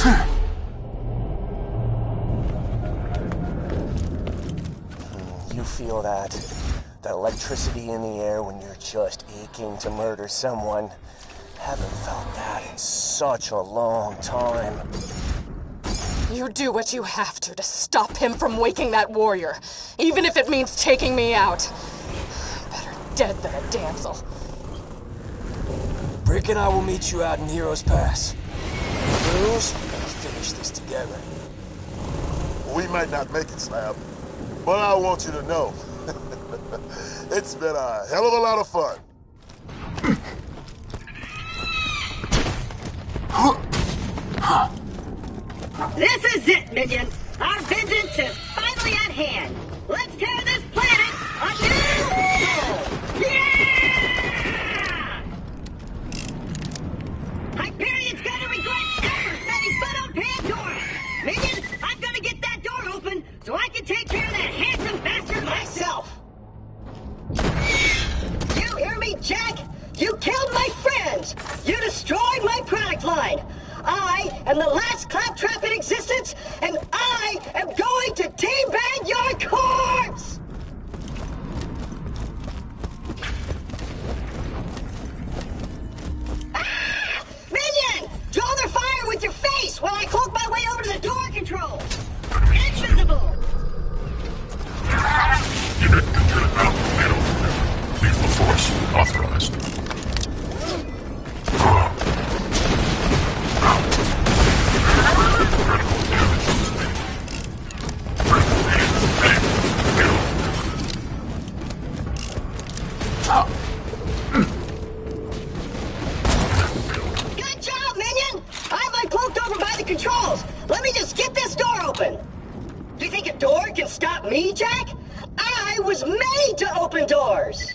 You feel that electricity in the air when you're just aching to murder someone. Haven't felt that in such a long time. You do what you have to stop him from waking that warrior, even if it means taking me out. Better dead than a damsel. Brick and I will meet you out in Heroes Pass. Girls, let's finish this together. We might not make it, Slab, but I want you to know, it's been a hell of a lot of fun. This is it, minion! Our vengeance is finally at hand! Let's tear this planet a new hole! Yeah! Hyperion's gonna regret ever setting foot on Pandora! Minion, I'm gonna get that door open so I can take care of that handsome bastard myself! You hear me, Jack? You killed my friends! You destroyed my product line! I am the last claptrap in existence, and I am going to teabag your corpse! Ah! Minion! Draw their fire with your face while I cloak my way over to the door controls! Invisible! Unit computer now. Lethal force authorized. Good job, minion! I'm uncloaked over by the controls. Let me just get this door open. Do you think a door can stop me, Jack? I was made to open doors.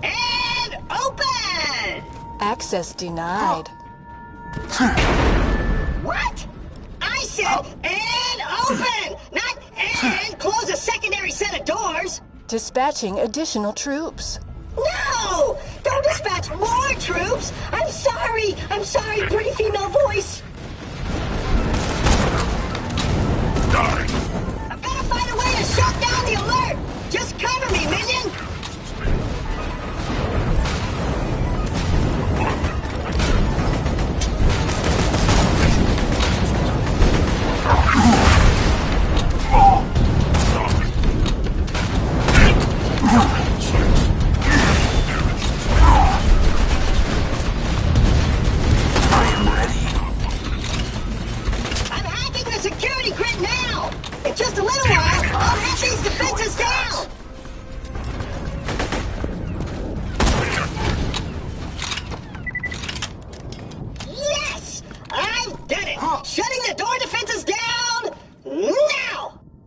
And open! Access denied. What? I said and open, not and close a secondary set of doors. Dispatching additional troops. No! Don't dispatch more troops! I'm sorry, pretty female voice. Die. I've got to find a way to shut down the alert! Just cover me, minion!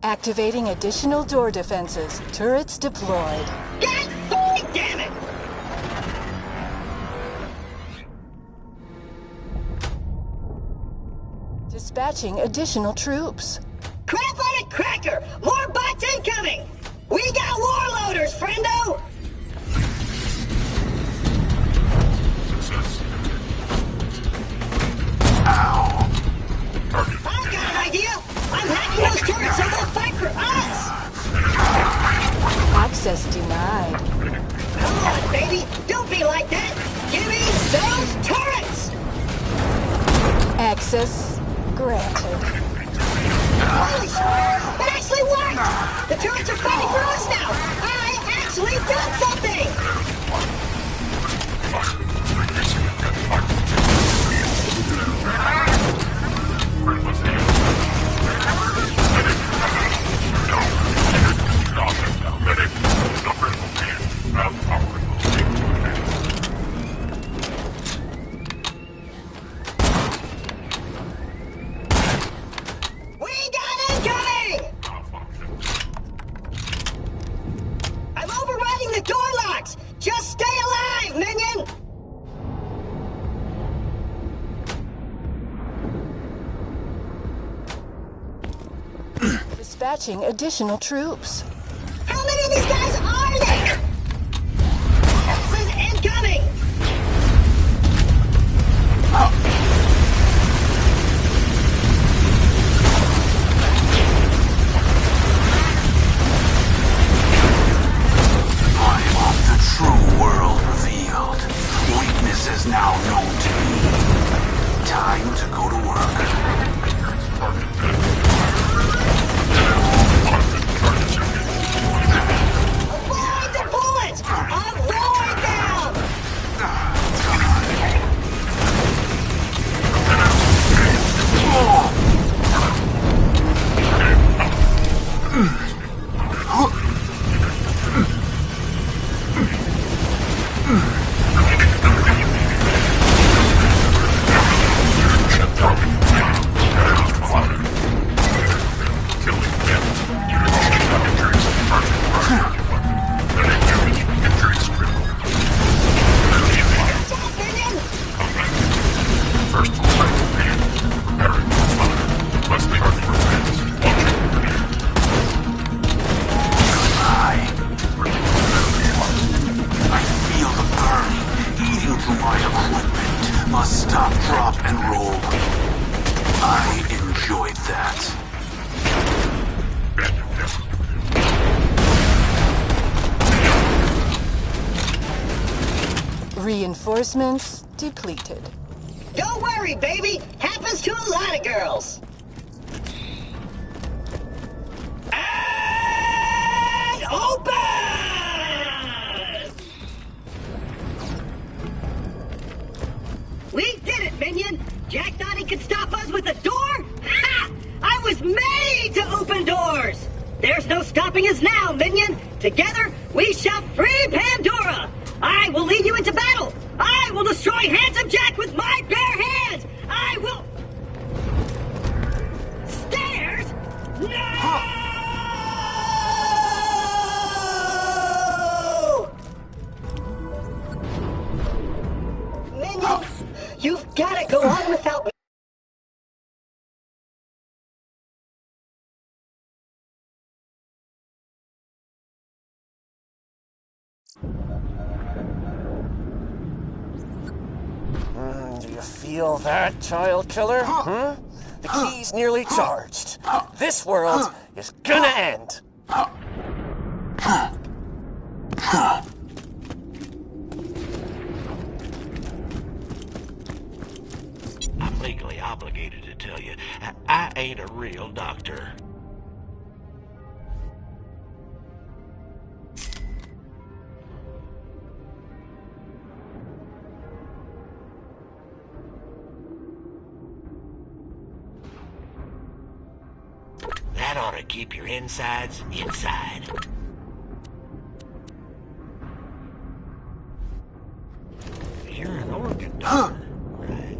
Activating additional door defenses. Turrets deployed. God fucking damn it! Dispatching additional troops. Crap on a cracker! More bots incoming! We got warloaders, friendo! Ow. I've got an idea! I'm hacking those turrets so they'll fight for us! Access denied. Come on, baby! Don't be like that! Give me those turrets! Access granted. Holy shit! It actually worked! The turrets are fighting for us now! I actually done something! I'm overriding the door locks! dispatching additional troops. How many of these guys are there? Asses incoming! I want the true world revealed. Weakness is now known to me. Time to go to work. Avoid the bullets! Avoid them! Reinforcements depleted. Don't worry, baby. Happens to a lot of girls. And open! We did it, minion. Jack thought he could stop us with a door? Ha! I was made to open doors. There's no stopping us now, minion. Together, we shall free Pandora. I will lead you into battle! I will destroy Handsome Jack with my bare hands! I will... Stairs? No! Minion, you've got to go on without me. Do you feel that, child killer? The key's nearly charged. This world is gonna end. I'm legally obligated to tell you, I ain't a real doctor. That ought to keep your insides inside. You're an organ donor, right?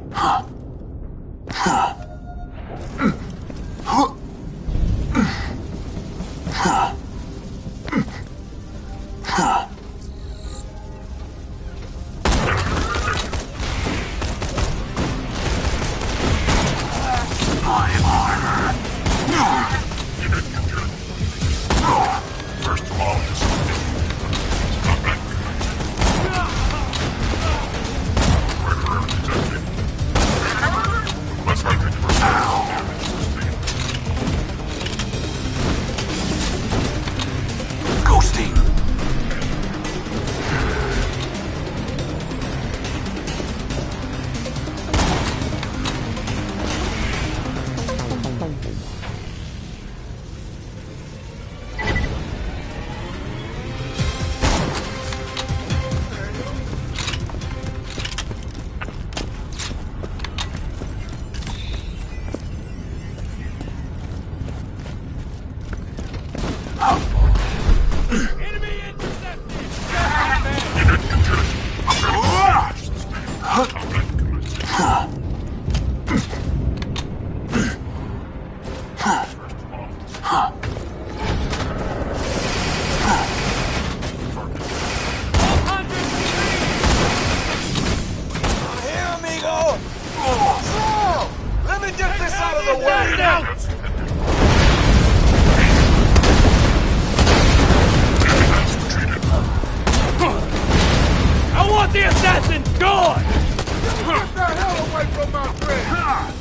gone! Get the hell away from my friend!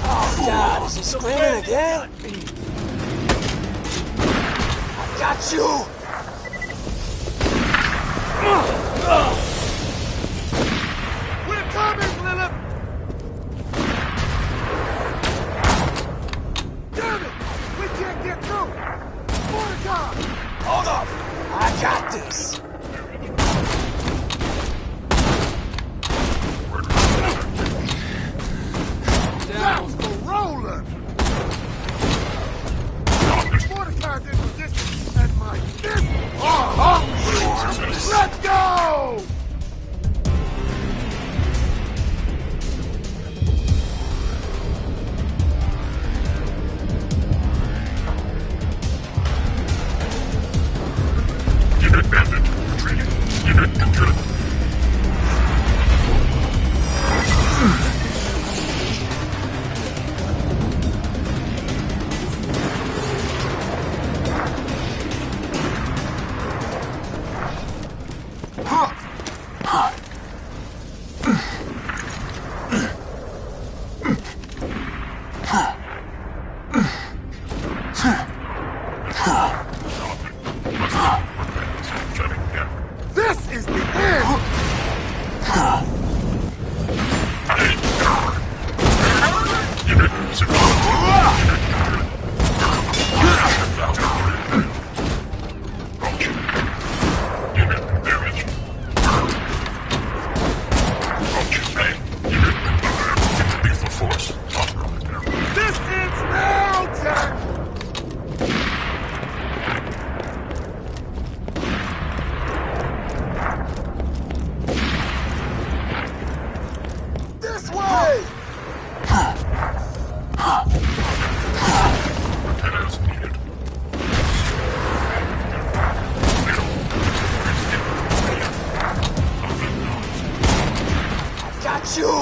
Oh, God, is he screaming again? I got you! We're coming, Lilith! Damn it! We can't get through! Mordecai! Hold up! I got this! Sounds for rolling! Mordecai's in position, and my fists are hungry! Let's go! Unit bandit. Retreating. Unit injured. This is the end! Unit zero. Unit damaged. Unit lethal force authorized. This ends now, Jack! This way! As needed. Got you!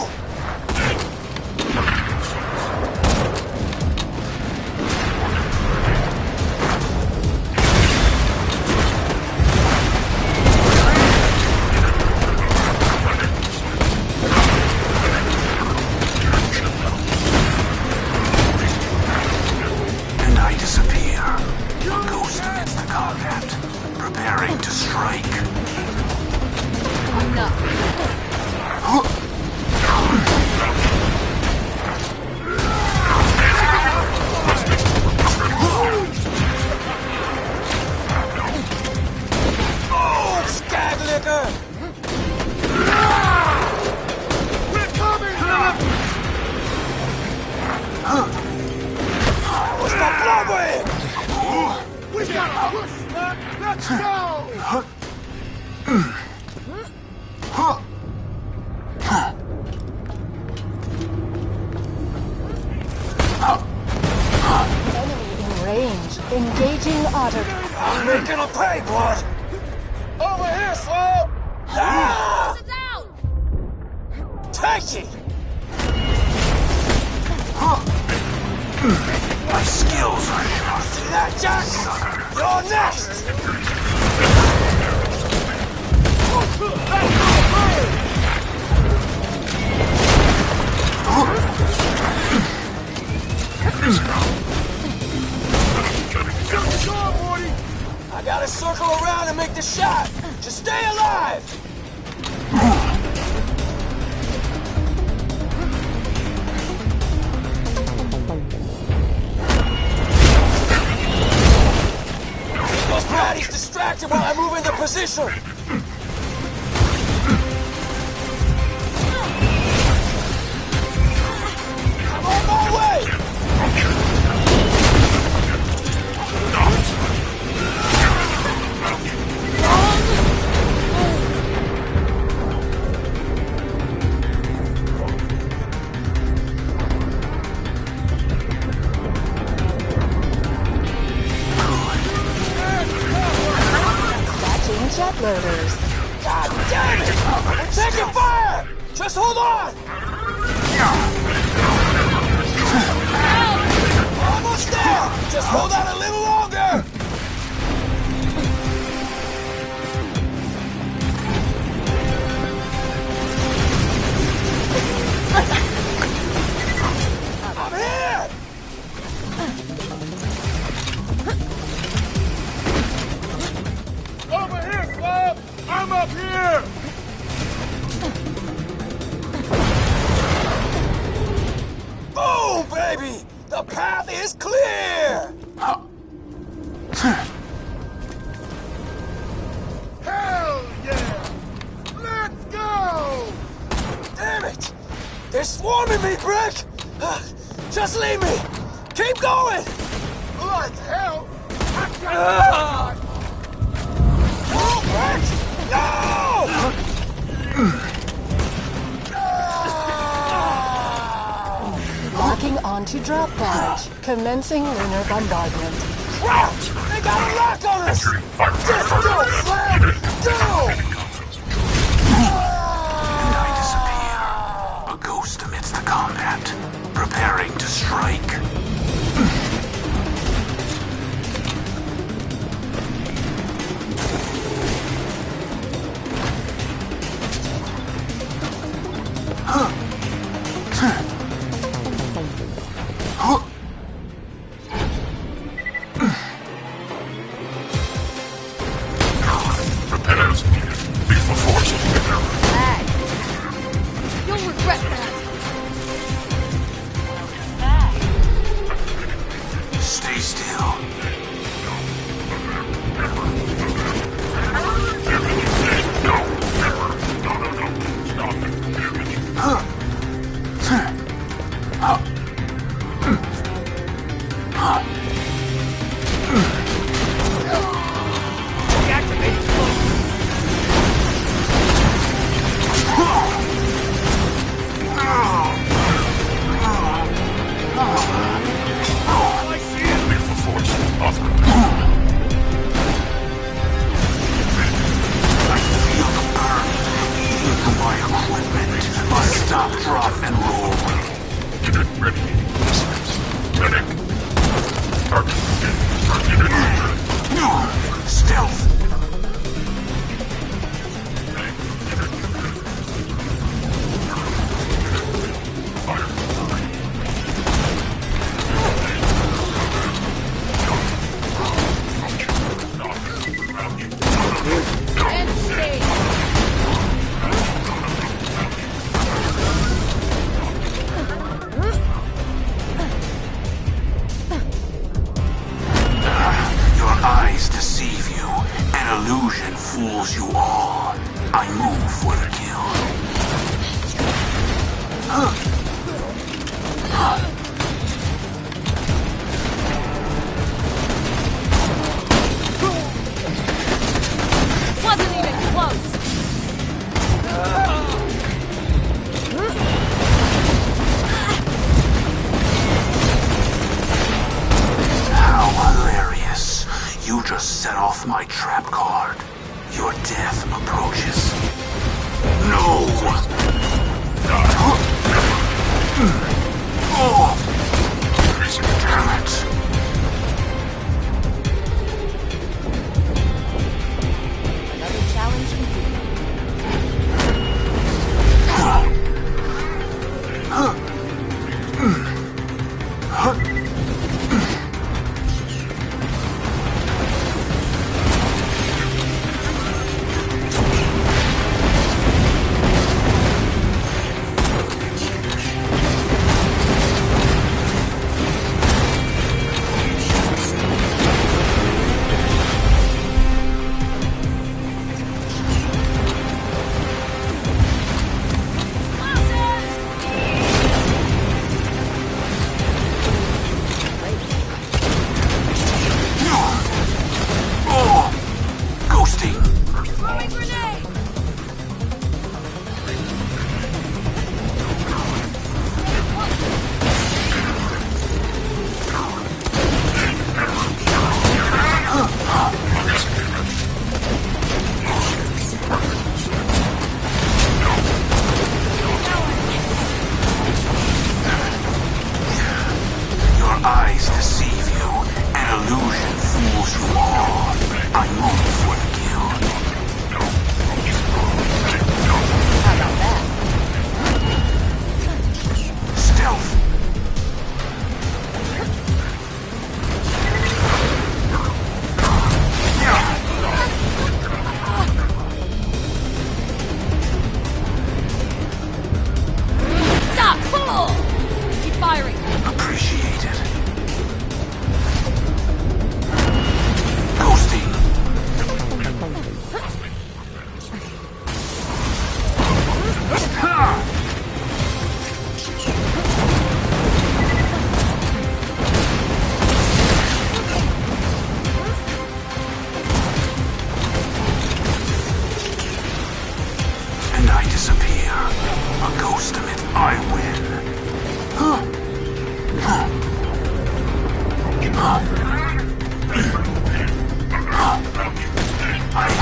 And I disappear. A ghost amidst the combat, preparing to strike. Oh, skag liquor! We're coming, Lilith! That was the blubbering! We gotta push, man! Let's go! Enemy in range. Engaging auto. I'm making a pay, blood! Over here, Slow! Ah! Take it! My skills are sharp. See that, Jack? You're next! I gotta circle around and make the shot! Just stay alive! Those baddies distracted while I move into position! I'm on my way! Jet loader. baby! The path is clear! Hell yeah! Let's go! Damn it! They're swarming me, Brick! Just leave me! Keep going! Like hell! No, Brick! No! Locking onto drop barge. Commencing lunar bombardment. Crap! They got a lock on us! Just go, Flag! Go! And I disappear, a ghost amidst the combat, preparing to strike. Repairs needed. Lethal force Lag. You'll regret that. Stay still. Lethal force authorized. I feel the burn eating through my equipment. Must stop, drop, and roll. Unit ready. Medic. Target. Unit Stealth. And stay. Your eyes deceive you. An illusion fools you all. I move for the kill. Wasn't even close. How hilarious. You just set off my trap card. Your death approaches. No! Oh! Damn it. Another challenge complete. Oh! Ghosting. Throwing grenade. Your eyes deceive you. An illusion fools you all. I move for the kill. How about that? Stealth. Stop! Pull! Keep firing. Appreciate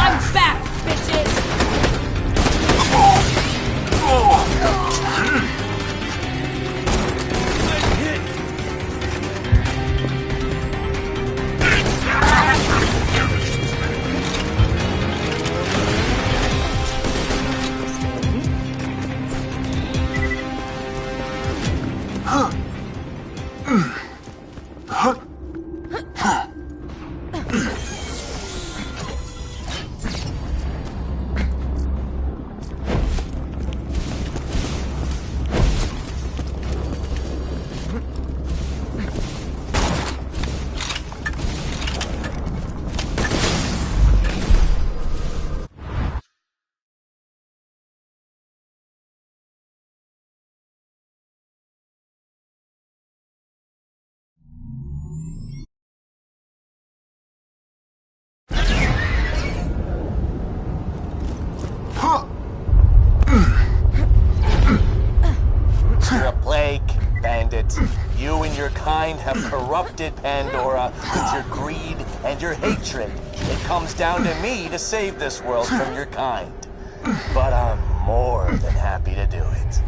I'm back, bitches! You're a plague, bandit. You and your kind have corrupted Pandora with your greed and your hatred. It comes down to me to save this world from your kind. But I'm more than happy to do it.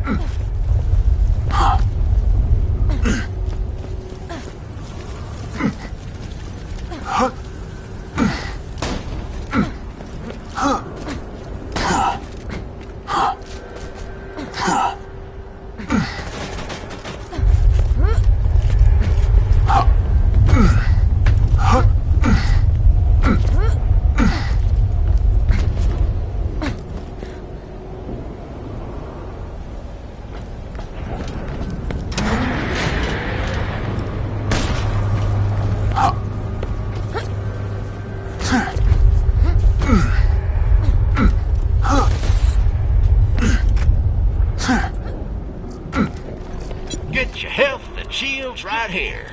Get your health and shields right here.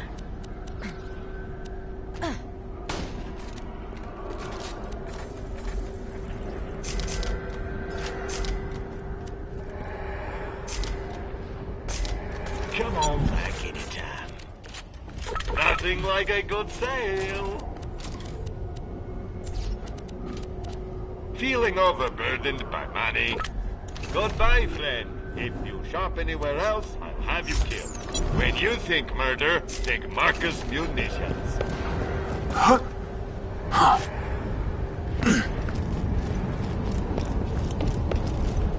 Come on back anytime. Nothing like a good sale. Feeling overburdened by money? Goodbye, friend. If you shop anywhere else, I'll have you killed. When you think murder, think Marcus Munitions.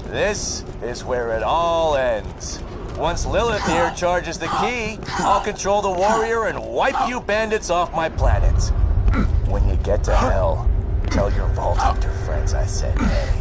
This is where it all ends. Once Lilith here charges the key, I'll control the warrior and wipe you bandits off my planet. When you get to hell, tell your Vault Hunter friends I said hey.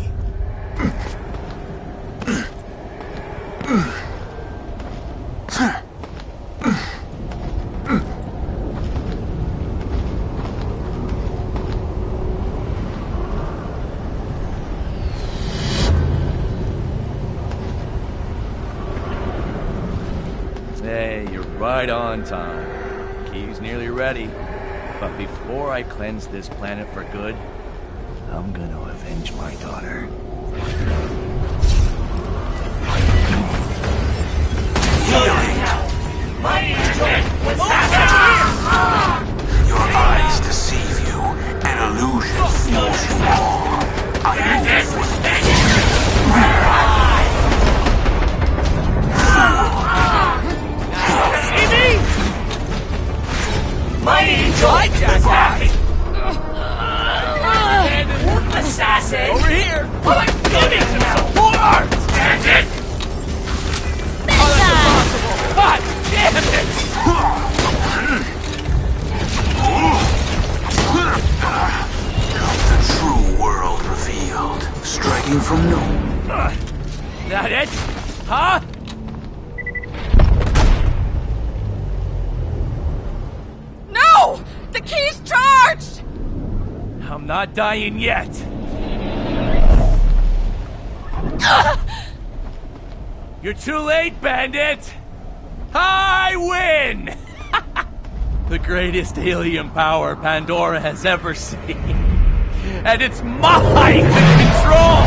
Hey, you're right on time. Key's nearly ready. But before I cleanse this planet for good, I'm gonna avenge my daughter. Your eyes deceive you, an illusion fools you all. I move with Mighty Angel! Just happened! Assassin! Over here! Well, I'm giving you support! Stand it! Oh, that's impossible! God damn it! the true world revealed, striking from nowhere. That it? Huh? No! The key's charged! I'm not dying yet. You're too late, bandit! I win! The greatest alien power Pandora has ever seen. And it's mine to control!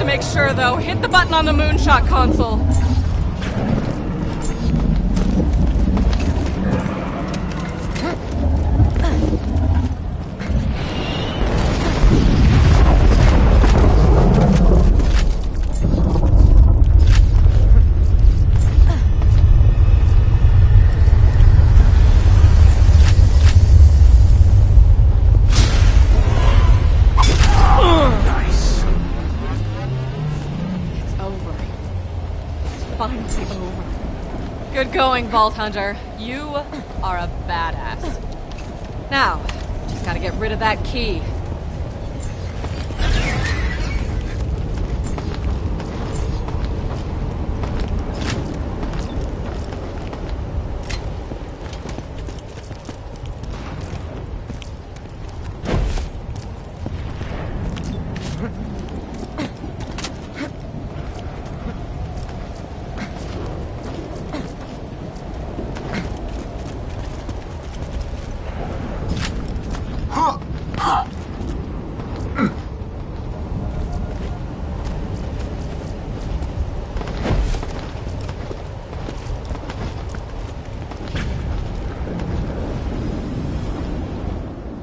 make sure, though. Hit the button on the moonshot console. Good going, Vault Hunter. You are a badass. Now, just gotta get rid of that key.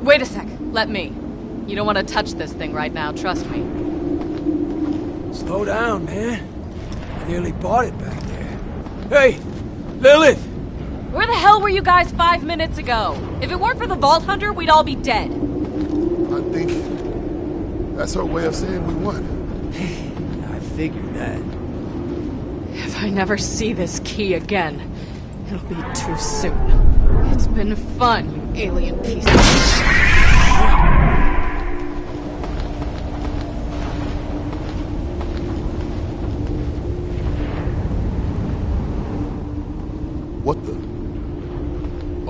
Wait a sec. Let me. You don't want to touch this thing right now, trust me. Slow down, man. I nearly bought it back there. Hey, Lilith! Where the hell were you guys 5 minutes ago? If it weren't for the Vault Hunter, we'd all be dead. I think that's her way of saying we won. I figured that. If I never see this key again, it'll be too soon. It's been fun, you alien piece of shit. What the?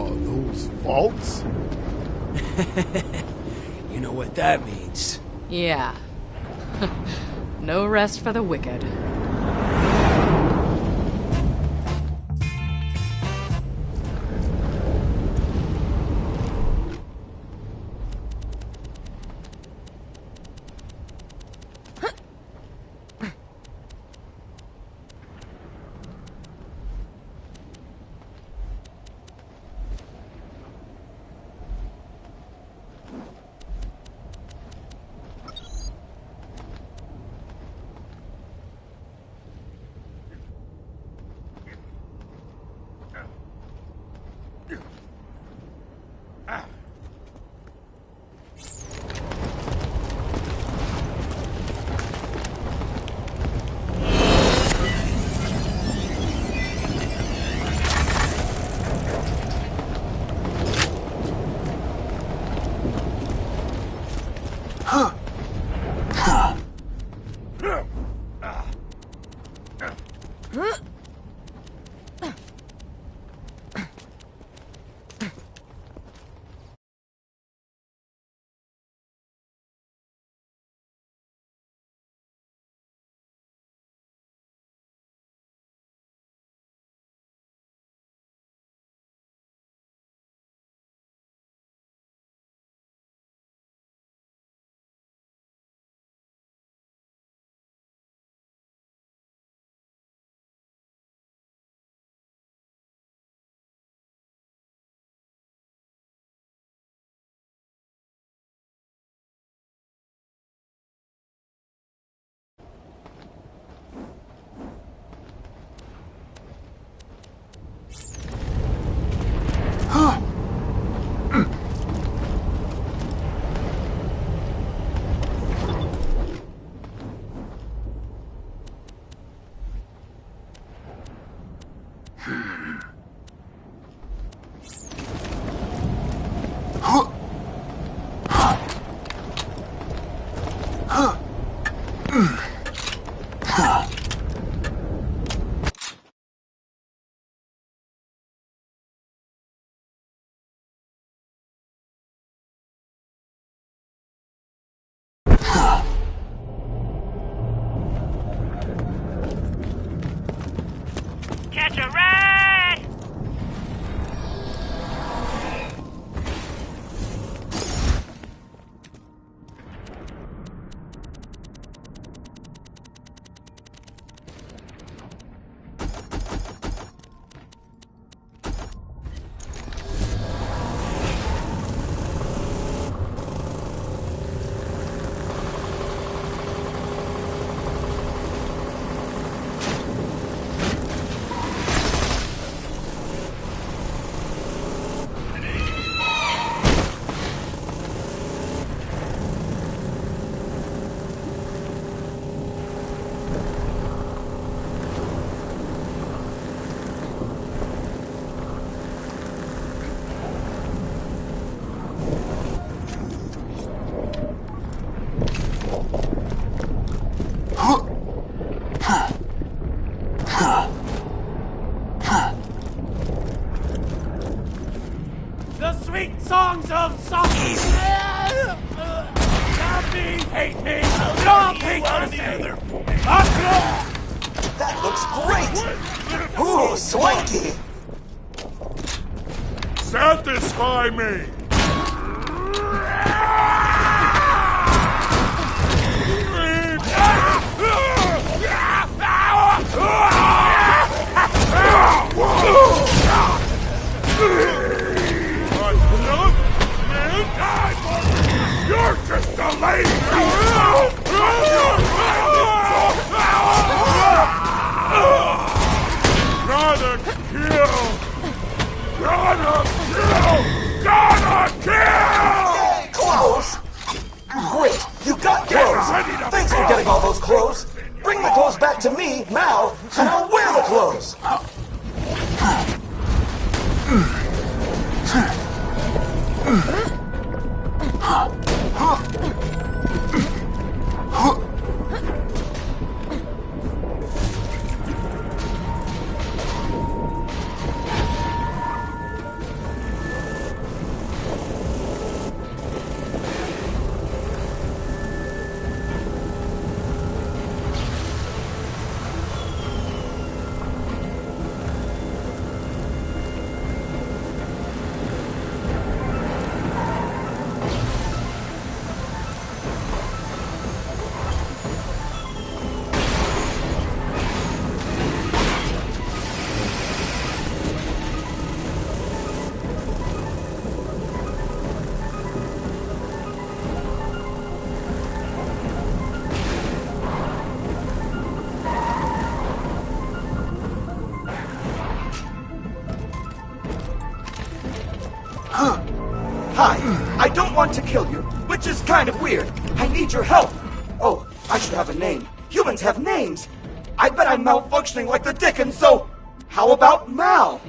Are those vaults? You know what that means. Yeah. No rest for the wicked. Catch a rat! The sweet songs of song. Love me, hate me, don't hate me. That looks great! Ooh, swanky! Satisfy me! You're just a lady! Gotta kill! Gotta kill! Gotta kill! Clothes! Great! You got clothes! Thanks for getting all those clothes! Bring the clothes back to me, Mal, and I'll wear the clothes! Hi, I don't want to kill you, which is kind of weird. I need your help. Oh, I should have a name. Humans have names. I bet I'm malfunctioning like the Dickens, so how about Mal?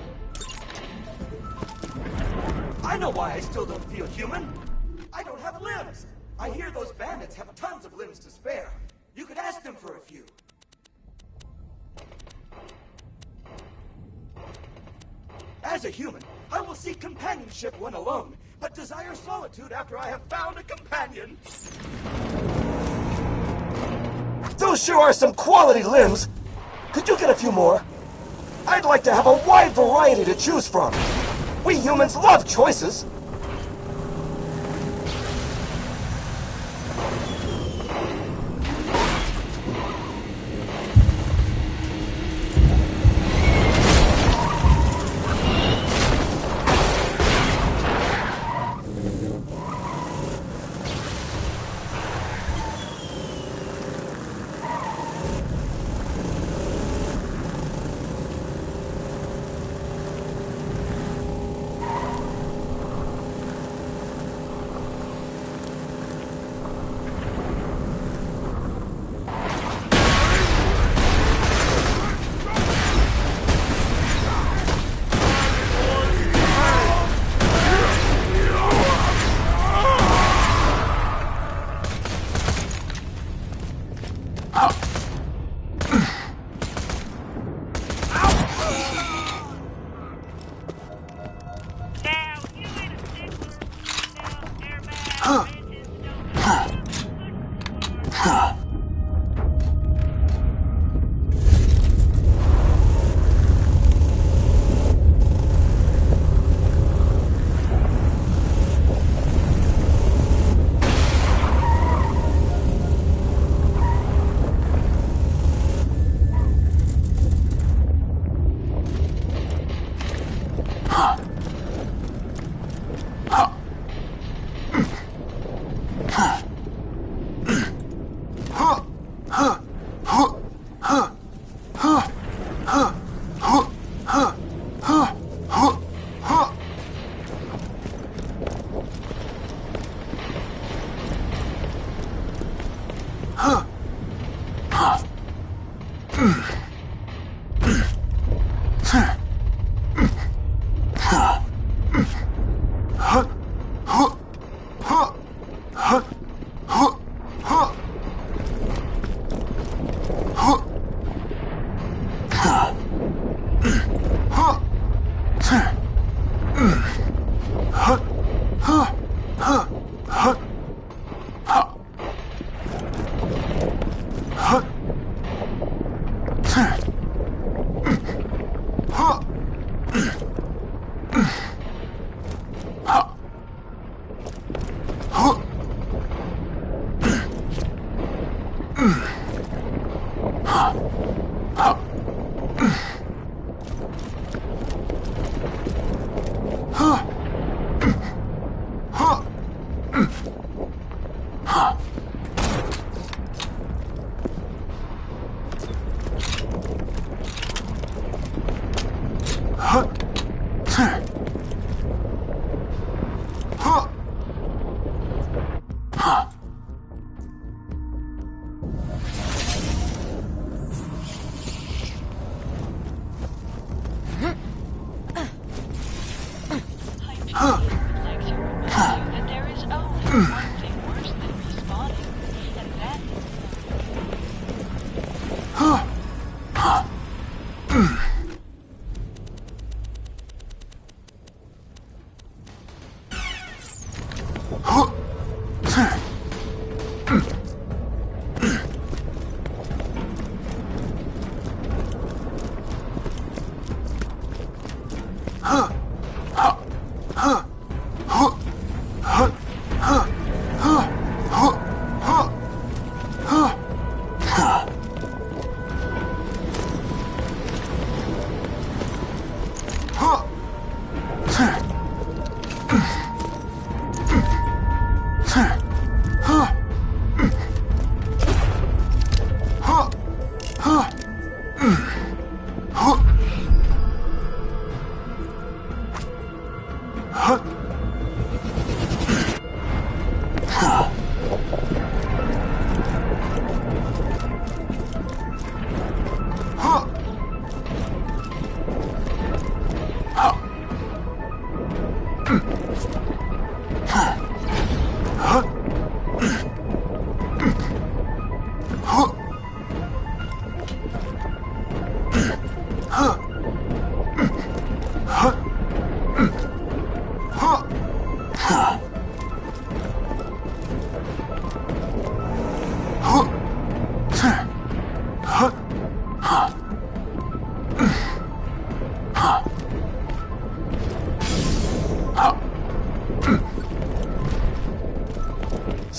I know why I still don't feel human. I don't have limbs. I hear those bandits have tons of limbs to spare. You could ask them for a few. As a human, I will seek companionship when alone, but desire solitude after I have found a companion. Those sure are some quality limbs. Could you get a few more? I'd like to have a wide variety to choose from. We humans love choices.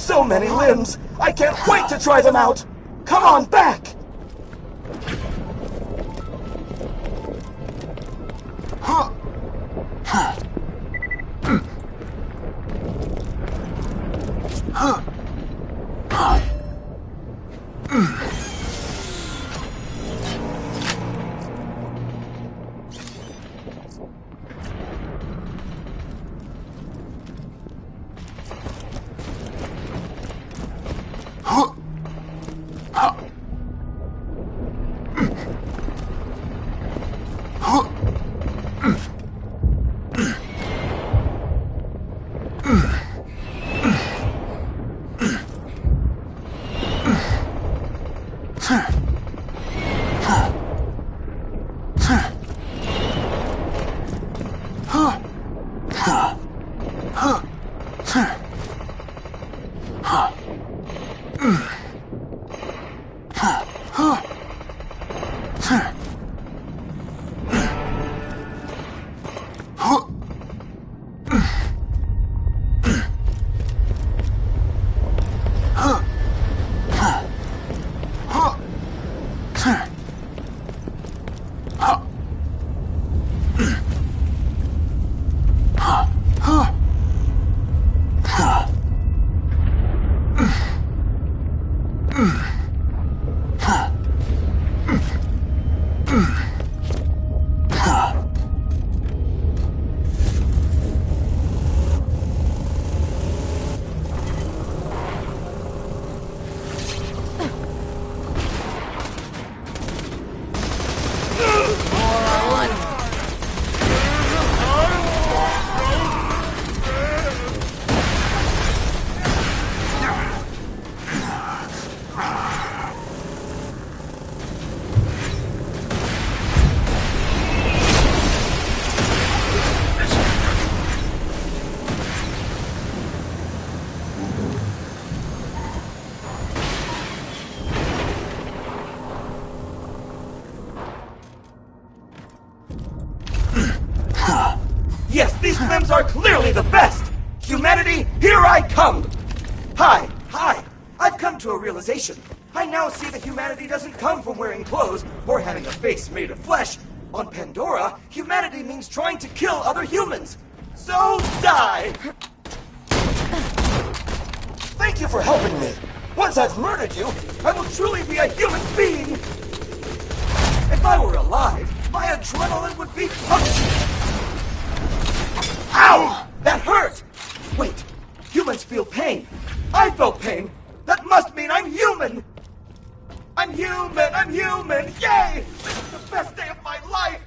So many limbs! I can't wait to try them out! Come on back! These limbs are clearly the best! Humanity, here I come! Hi! I've come to a realization. I now see that humanity doesn't come from wearing clothes or having a face made of flesh. On Pandora, humanity means trying to kill other humans. So die! Thank you for helping me. Once I've murdered you, I will truly be a human being. If I were alive, my adrenaline would be pumping. Ow! That hurt! Wait, humans feel pain. I felt pain. That must mean I'm human! I'm human! Yay! This is the best day of my life!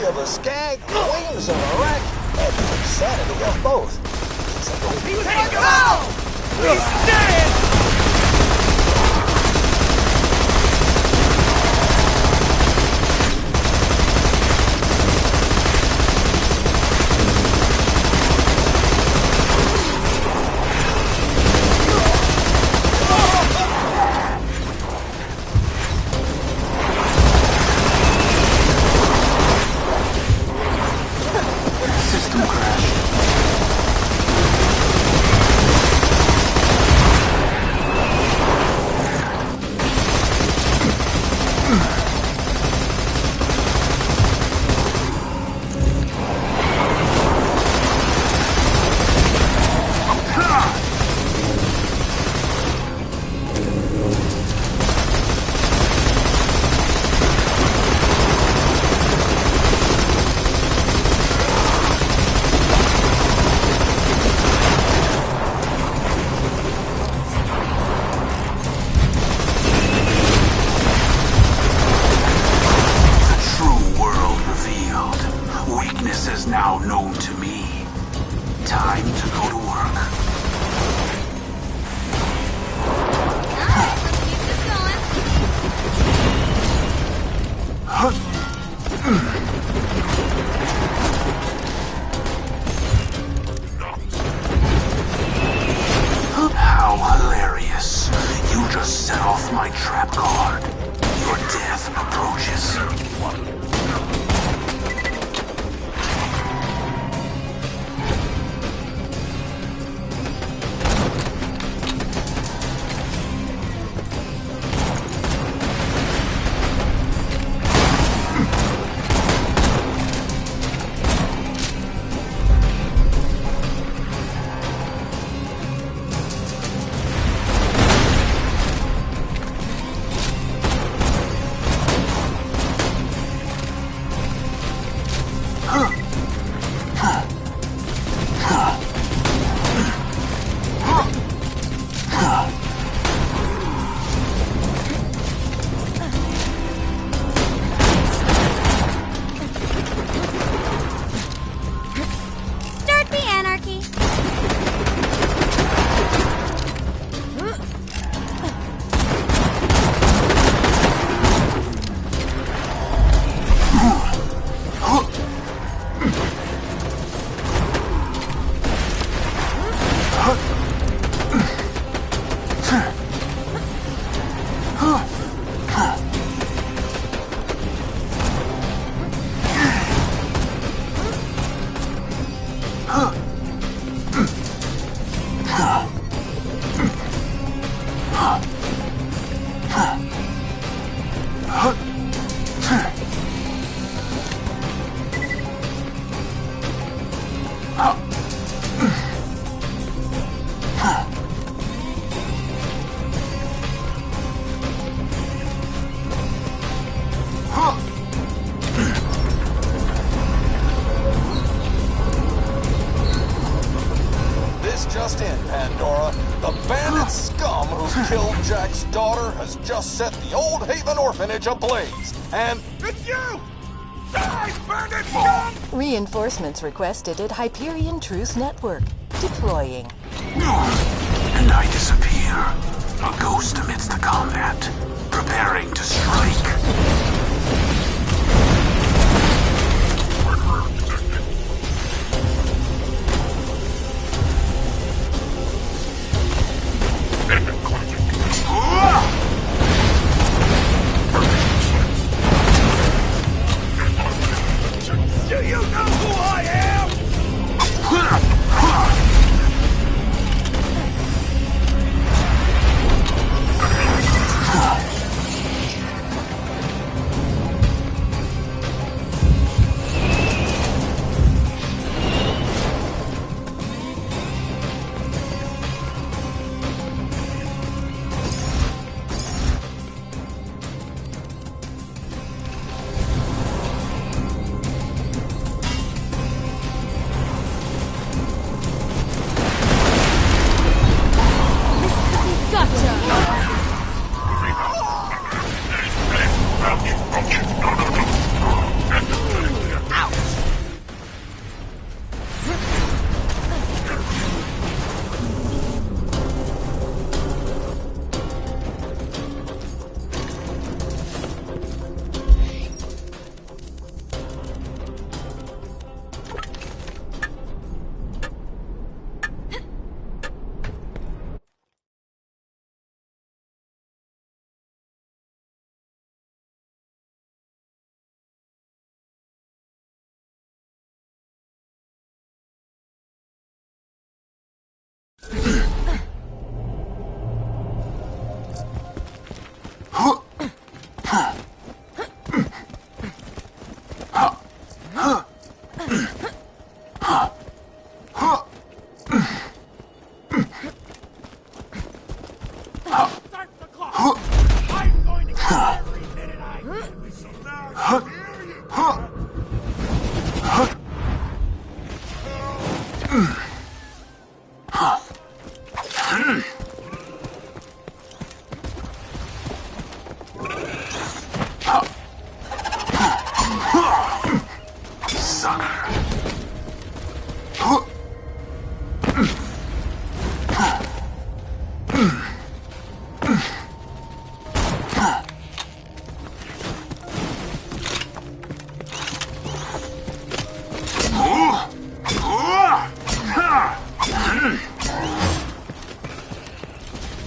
Of a skag, wings of a wreck, and the insanity of both. Take him out! He's dead! How hilarious. You just set off my trap card. Your death approaches. has just set the Old Haven Orphanage ablaze, and... It's you! Die, bandit scum! Reinforcements requested at Hyperion Truth Network. Deploying. And I disappear. A ghost amidst the combat. Preparing to strike. Do you know who I am?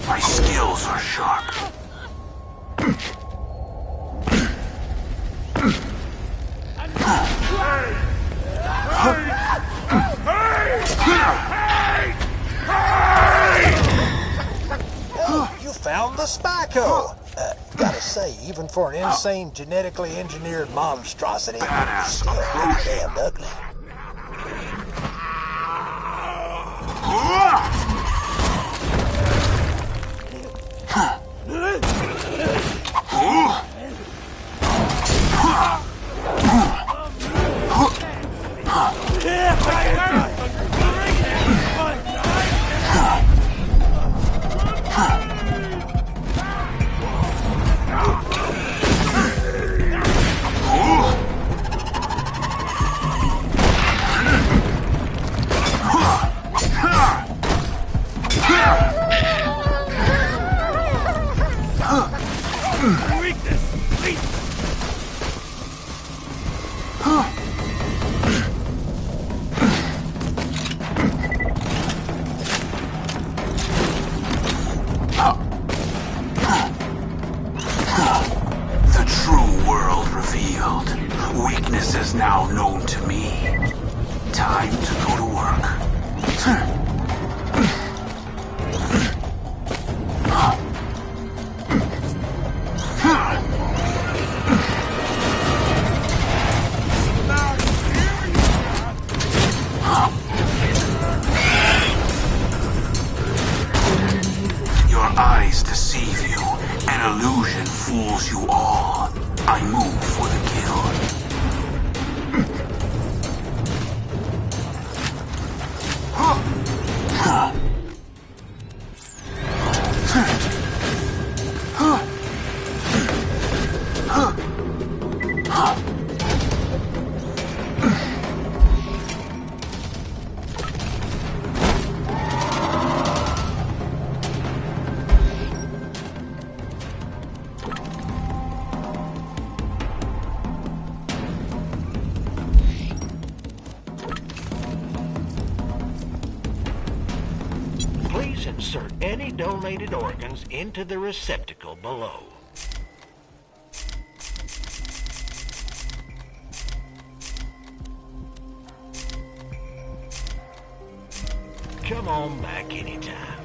My skills are sharp. You found the Spacco! Gotta say, even for an insane, genetically engineered monstrosity, it's still damn ugly. Weakness is now known to me. Time to go to work. Your eyes deceive you. An illusion fools you all. I move for the kill. Insert any donated organs into the receptacle below. Come on back anytime.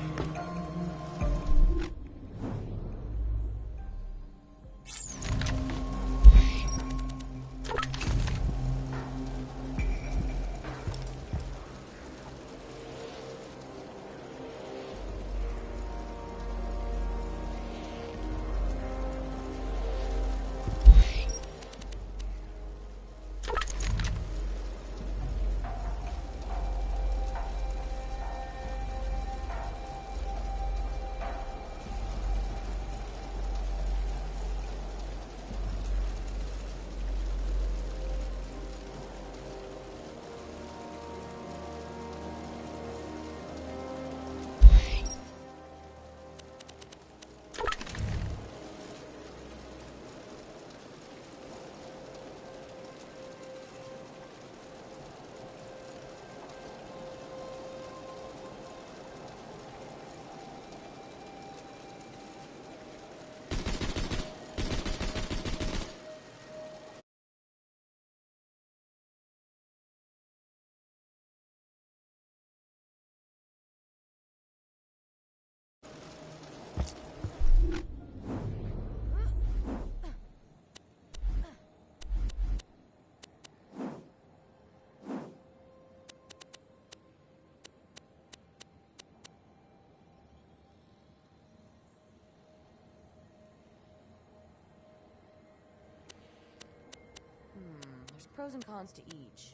There's pros and cons to each.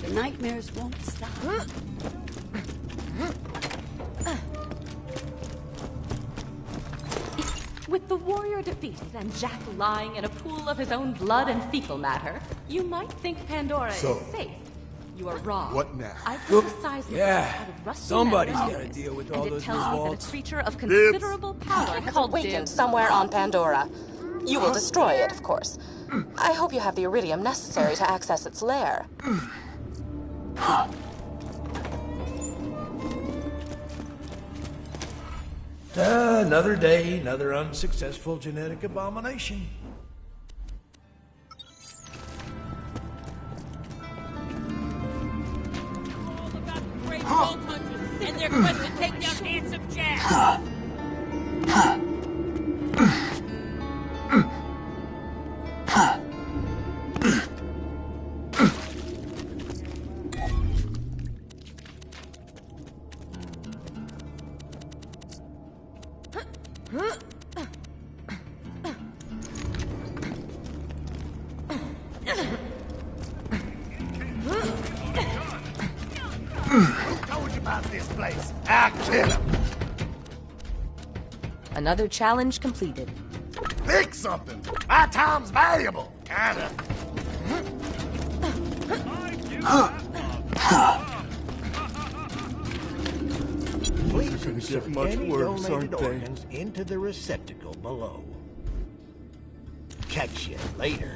The nightmares won't stop. With the warrior defeated and Jack lying in a pool of his own blood and fecal matter, you might think Pandora is safe. You are wrong. What now? I've synthesized out of rusty somebody's metal got to deal with all and it those tells me that a vaults. creature of considerable power It's awakened somewhere on Pandora. You will destroy it, of course. I hope you have the iridium necessary to access its lair. Another day, another unsuccessful genetic abomination. Great vault hunters and their quest to take down handsome Jack. Another challenge completed. Pick something. My time's valuable. Kinda. Please insert any donated organs into the receptacle below. Catch you later.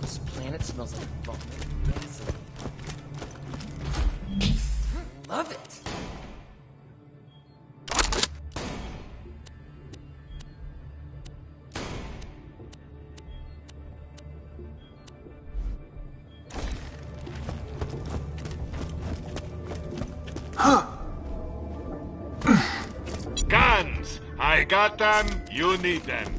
This planet smells like volcanic gasoline. Love it. Guns! I got them, you need them.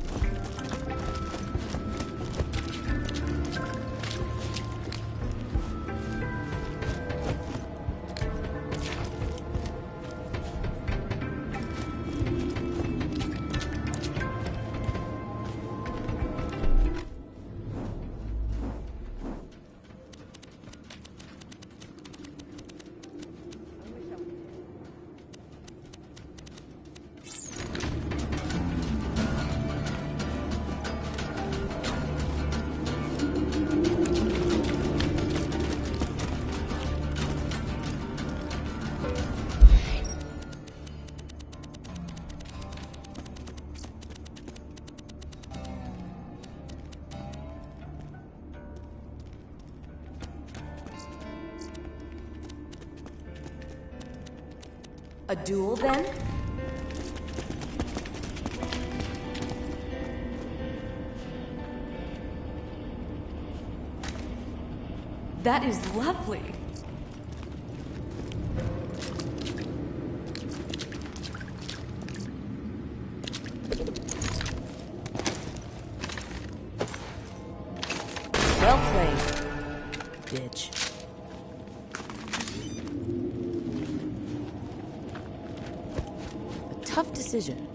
A duel, then? That is lovely. Well played, bitch. A tough decision.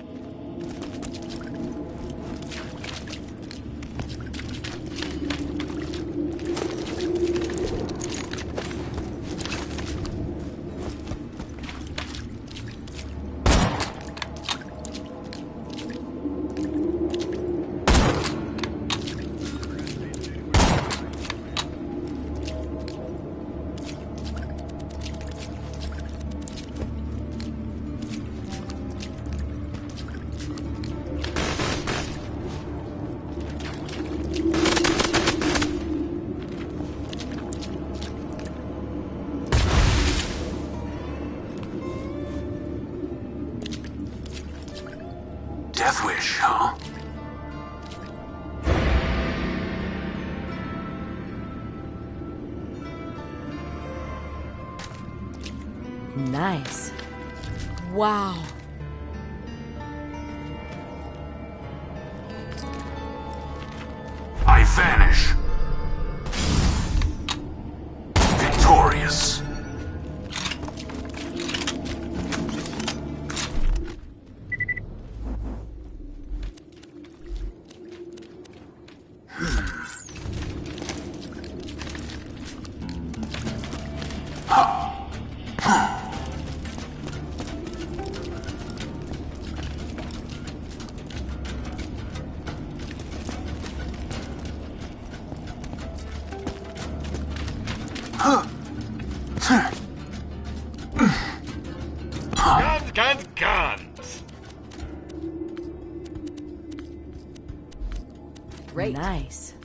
Death wish, huh? Nice. Wow. I vanish. Victorious. Guns! Great. Nice.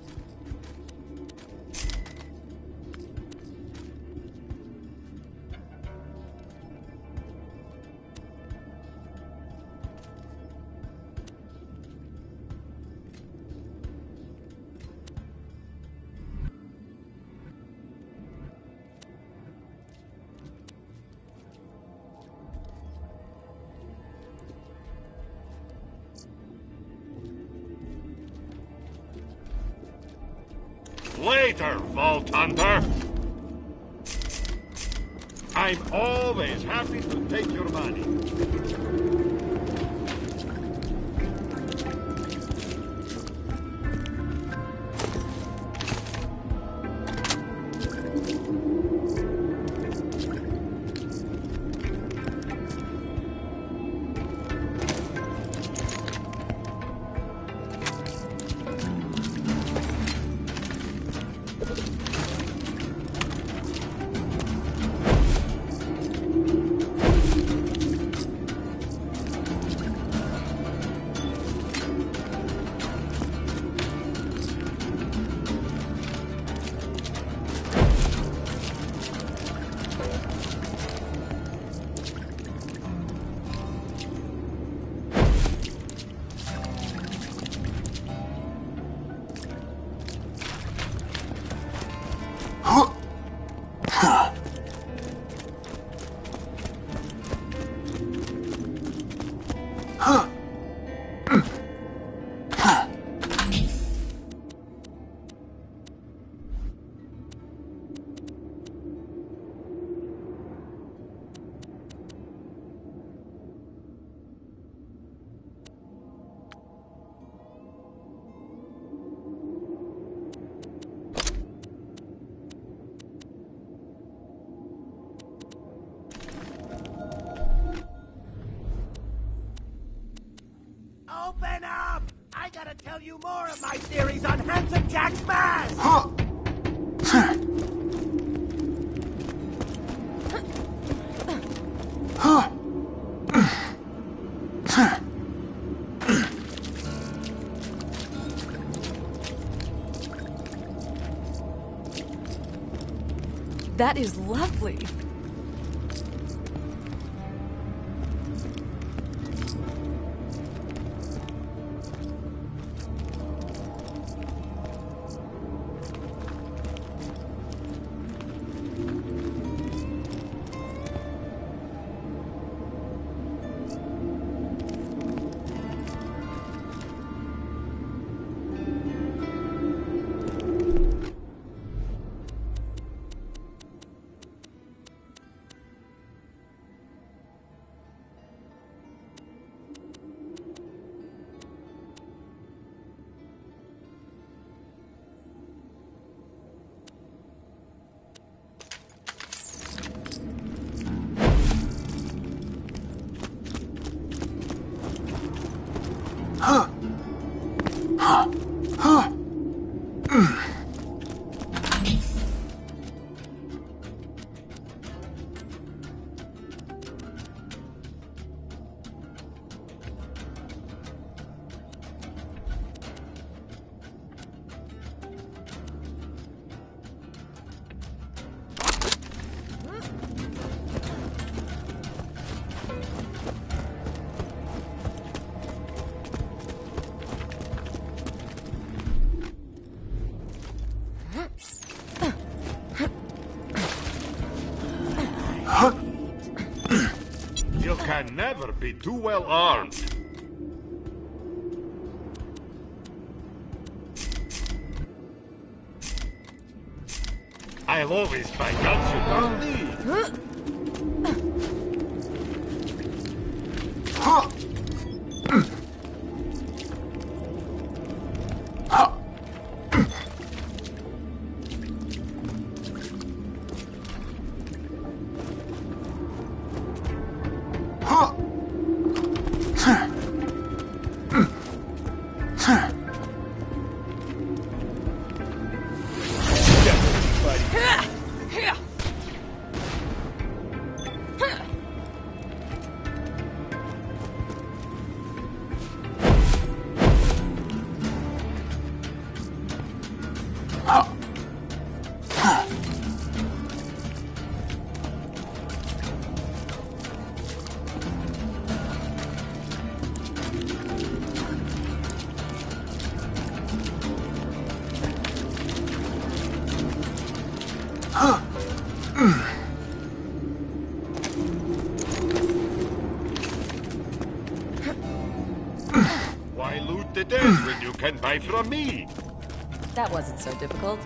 Later, Vault Hunter! I'm always happy to take your money. Open up! I gotta tell you more of my theories on Handsome Jack's mask! That is lovely. You can never be too well armed. I'll always buy guns you don't need. Why loot the dead when you can buy from me? That wasn't so difficult.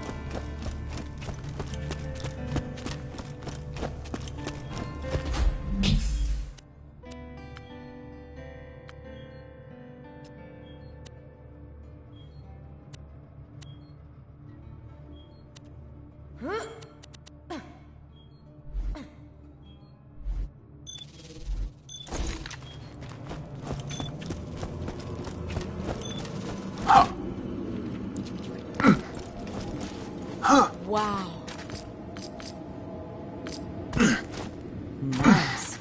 Wow. Nice.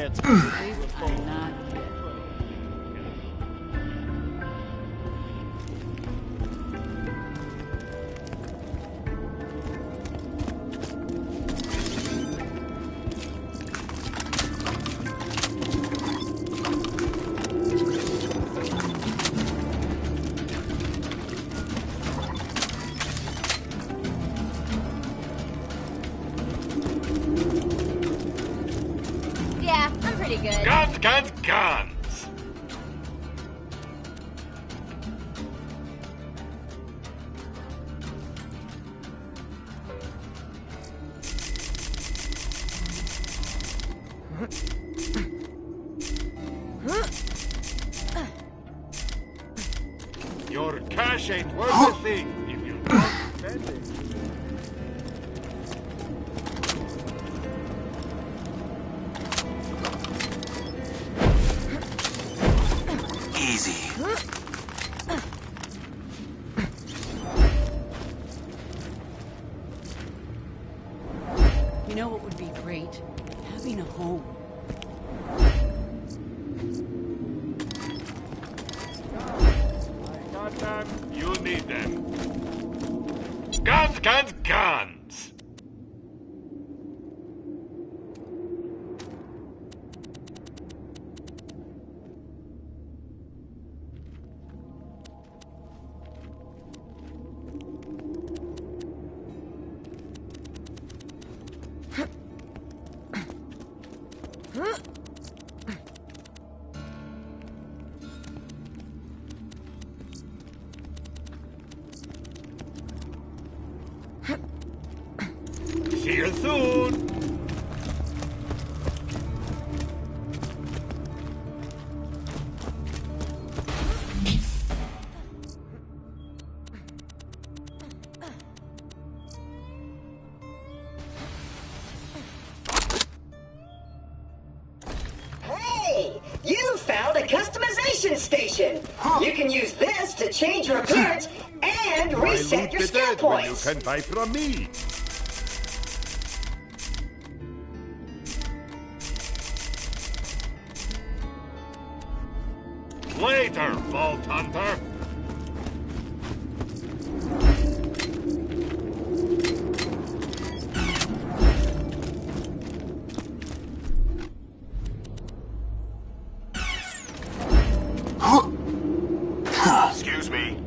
chance. At least I'm not dead. Yeah, I'm pretty good. Guns, guns, guns! Your cash ain't worth a thing if you don't spend it. Easy. You know what would be great? Having a home. I got them. You need them. Guns, guns, guns! See you soon! Hey! You found a customization station! You can use this to change your appearance and reset your skill points! You can buy from me! Later, Vault Hunter! Excuse me.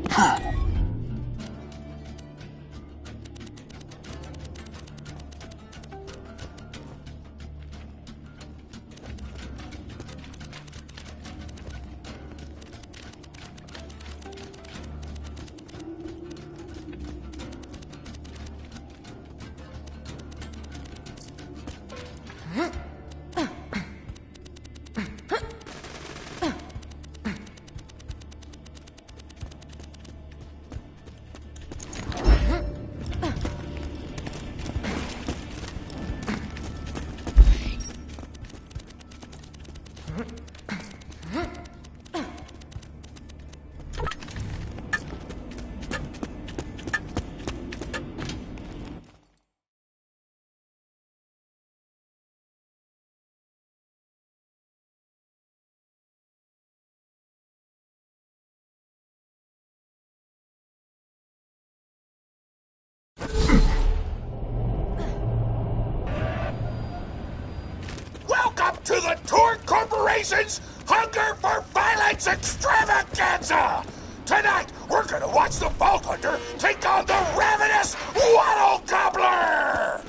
Welcome to the Torque Corporation's Hunger for Violence Extravaganza! Tonight, we're gonna watch the Vault Hunter take on the ravenous Waddle Gobbler!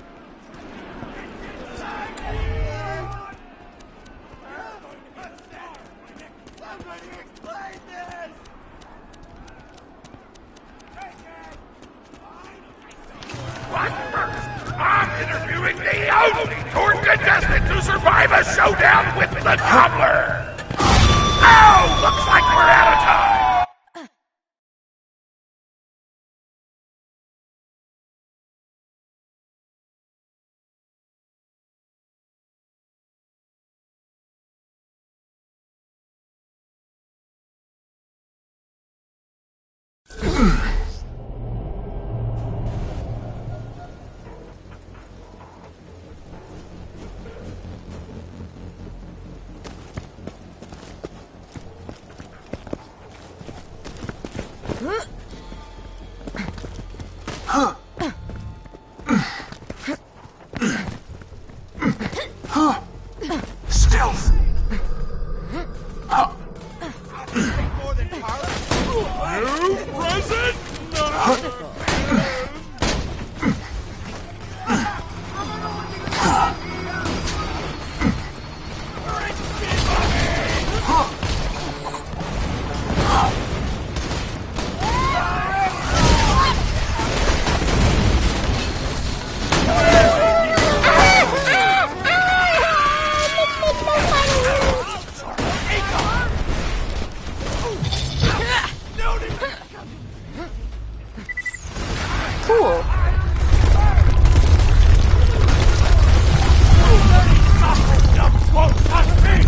I'm interviewing the only Torque contestant to survive a showdown with the Gobbler! Oh, looks like we're out of time! Stealth. You present? Cool. Won't touch me!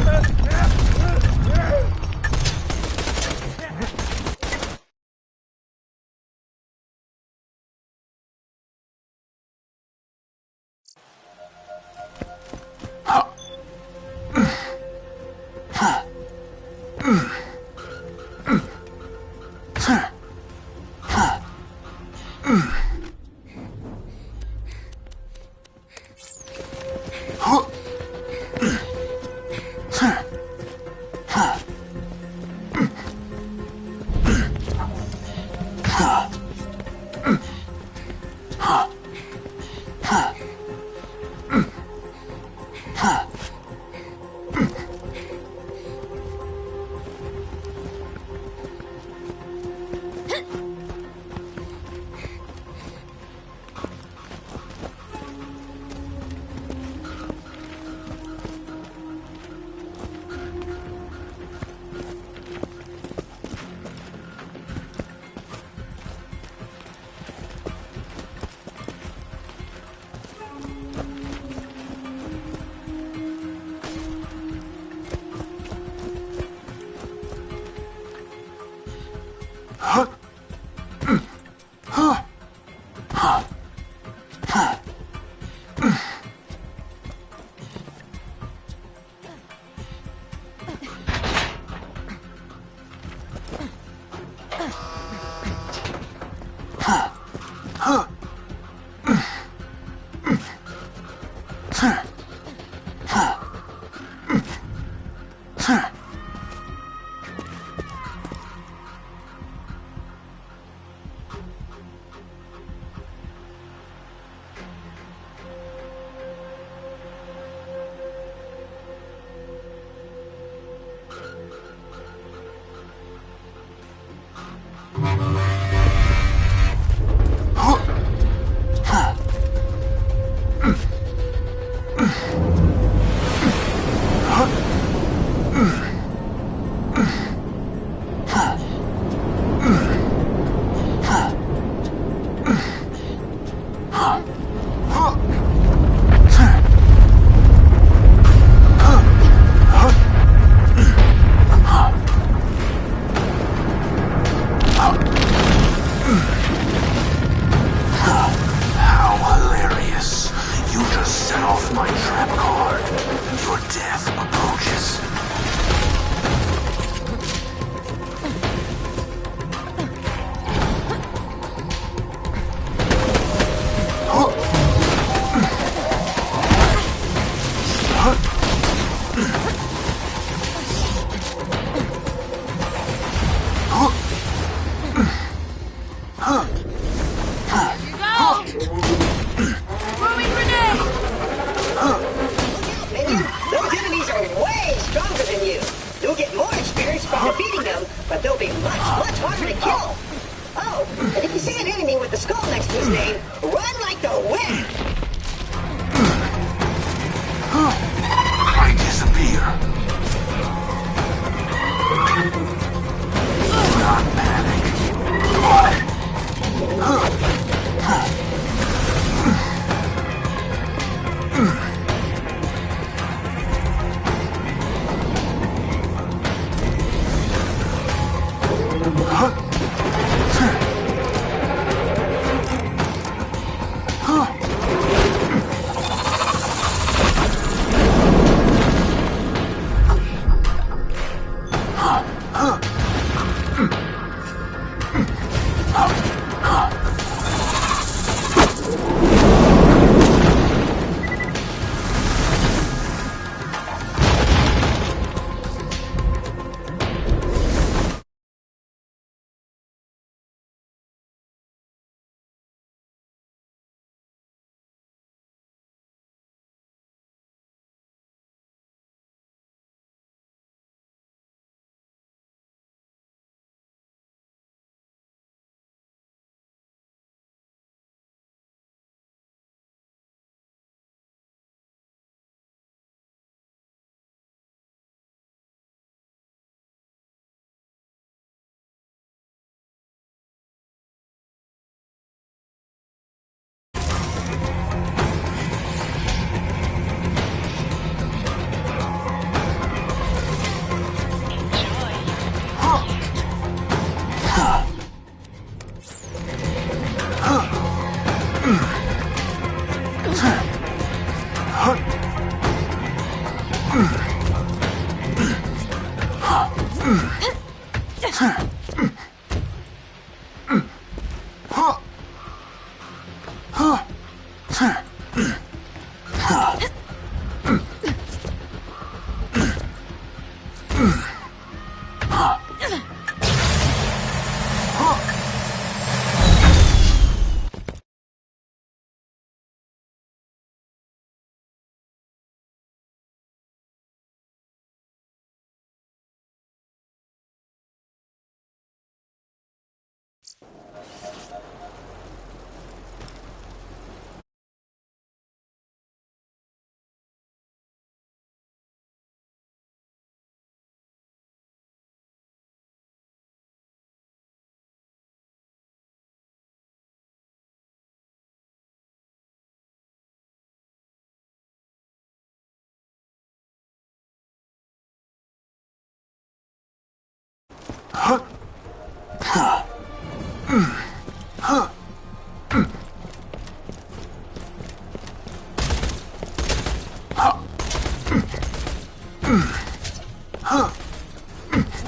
What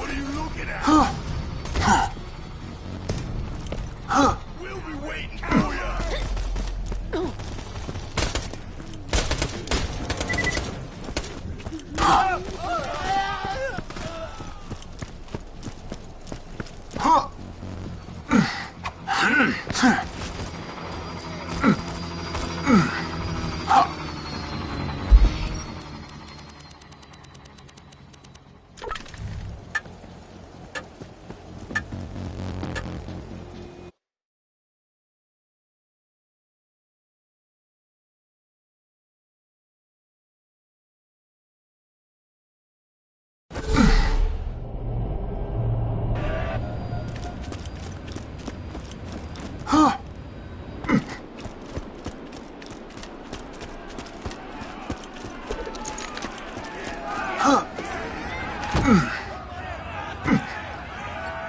are you looking at? We'll be waiting for you.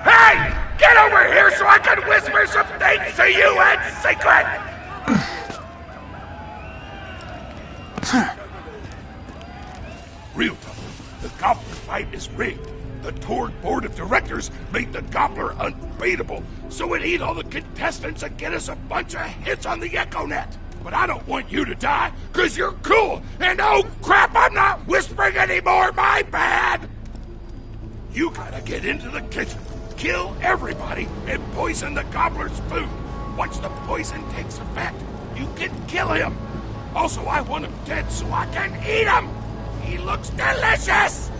Hey! Get over here so I can whisper some things to you in secret! Real talk. The Gobbler fight is rigged. The Torg board of directors made the Gobbler unbeatable, so it eat all the contestants and get us a bunch of hits on the EchoNet. But I don't want you to die, because you're cool, and oh crap, I'm not whispering anymore, my bad! You gotta get into the kitchen, kill everybody, and poison the Gobbler's food. Once the poison takes effect, you can kill him. Also, I want him dead so I can eat him! He looks delicious!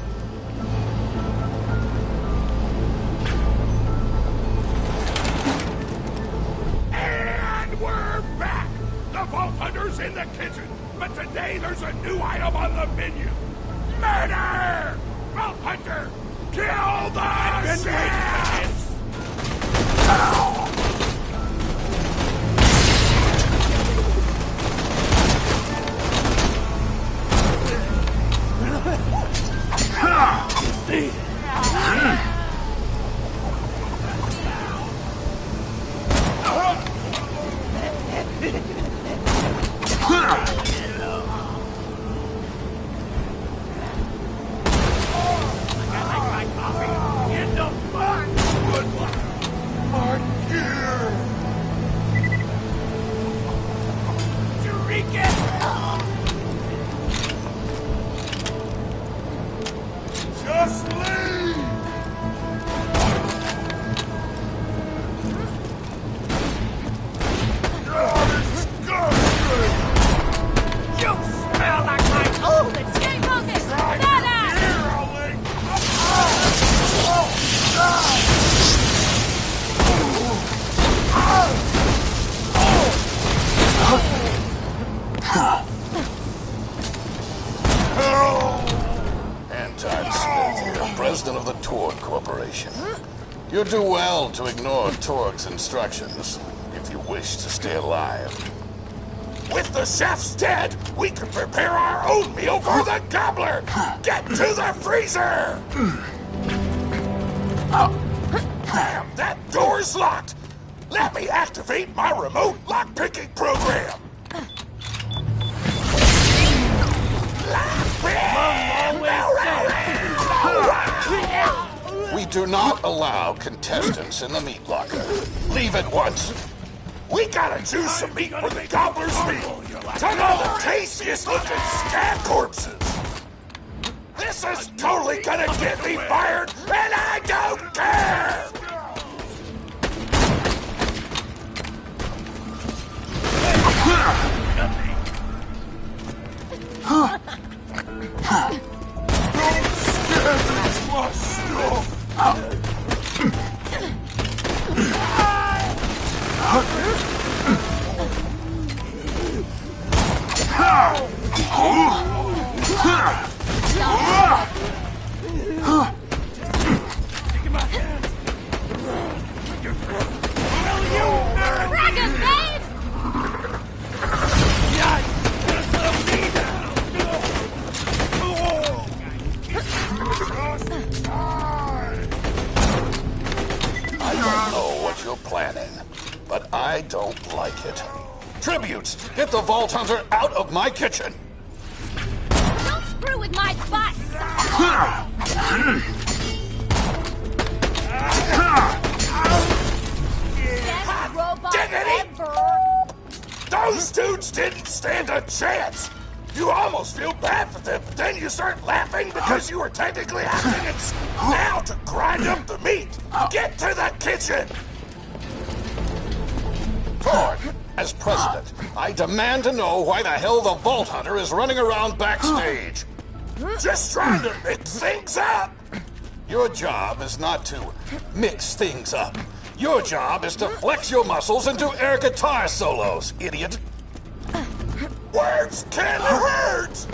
And we're back! The Vault Hunter's in the kitchen, but today there's a new item on the menu. Murder! Vault Hunter, kill the chefs! Just leave! You're disgusting! You smell like my old escape rocket! Smith here, president of the Torg Corporation. You do well to ignore Torg's instructions if you wish to stay alive. With the chefs dead, we can prepare our own meal for the Gobbler! Get to the freezer! Damn, that door's locked! Let me activate my remote lock-picking program! We do not allow contestants in the meat locker. Leave at once. We gotta choose some meat for the Gobbler's meal. Take all the tastiest looking scab corpses. This is totally gonna get me fired, and I don't care! Don't scavenge my stuff! planning, but I don't like it. Tributes, get the Vault Hunter out of my kitchen! Don't screw with my butt! Best robot ever! Those dudes didn't stand a chance! You almost feel bad for them, but then you start laughing because you were technically acting in... Now to grind up the meat! Get to the kitchen! Torg, as president, I demand to know why the hell the Vault Hunter is running around backstage. Just trying to mix things up! Your job is not to mix things up. Your job is to flex your muscles and do air guitar solos, idiot. Words can hurt!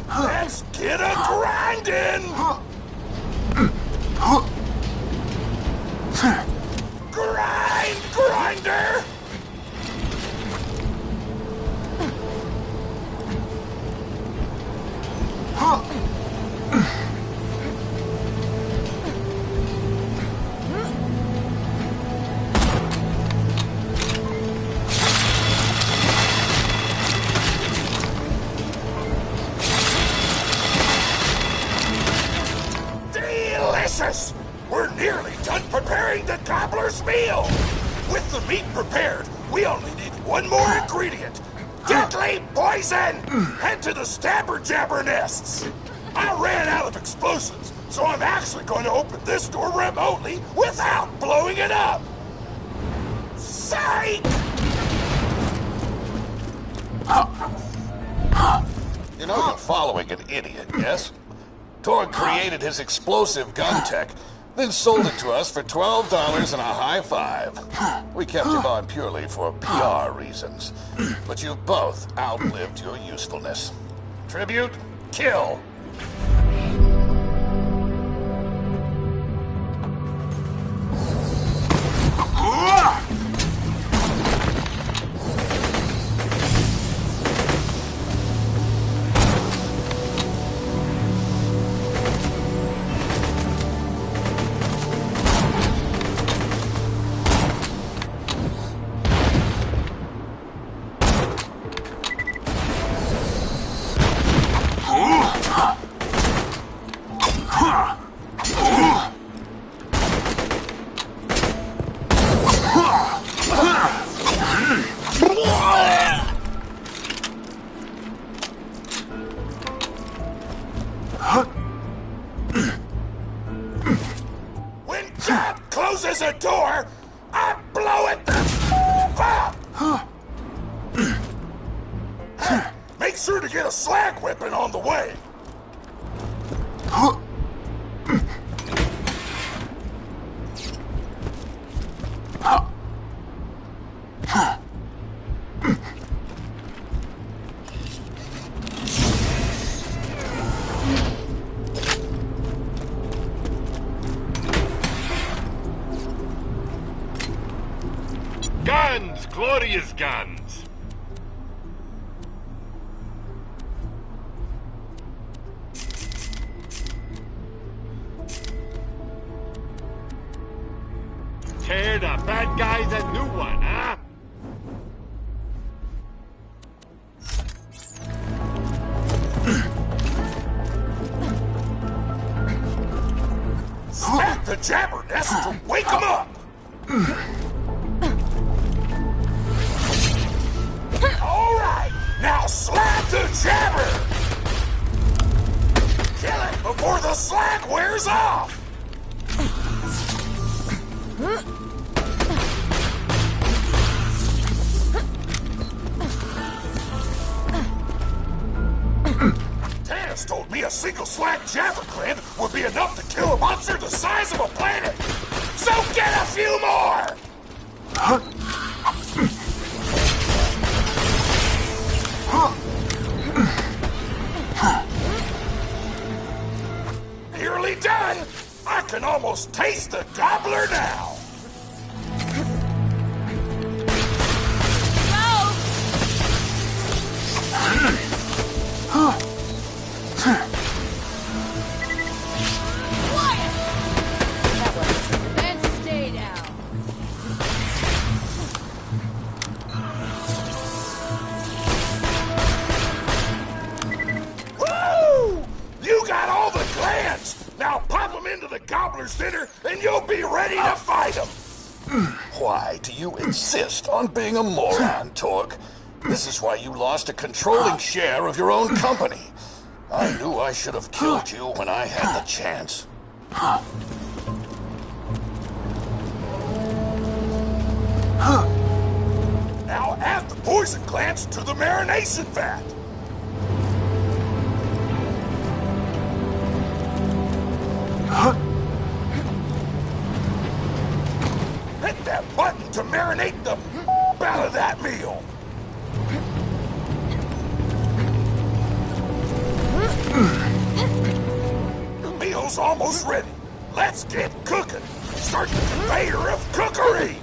Let's get a grindin'! Grind, grinder! Delicious! We're nearly done preparing the gobbler's meal! With the meat prepared, we only need one more ingredient. Deadly poison! Head to the stabber jabber nests! I ran out of explosives, so I'm actually going to open this door remotely without blowing it up! Psych! You know you're following an idiot, yes? Torg created his explosive gun tech, then sold it to us for $12 and a high five. We kept him on purely for PR reasons, but you've both outlived your usefulness. Tribute, kill! When Jab closes a door, I blow it the f up! Hey, make sure to get a slag whipping on the way. Guns! Glorious guns! Tear the bad guys a new one, huh? Smack the jabber nest to wake them up! Alright, now slap the jabber! Kill it before the slag wears off! Taz told me a single slag jabber gland would be enough to kill a monster the size of a planet! So get a few more! Nearly done! I can almost taste the gobbler now! Then stay down. why do you insist on being a moron, Torg? This is why you lost a controlling share of your own company. I knew I should have killed you when I had the chance. Now add the poison glands to the marination vat. Hit that button to marinate the out of that meal. The meal's almost ready. Let's get cooking. Start the conveyor of cookery.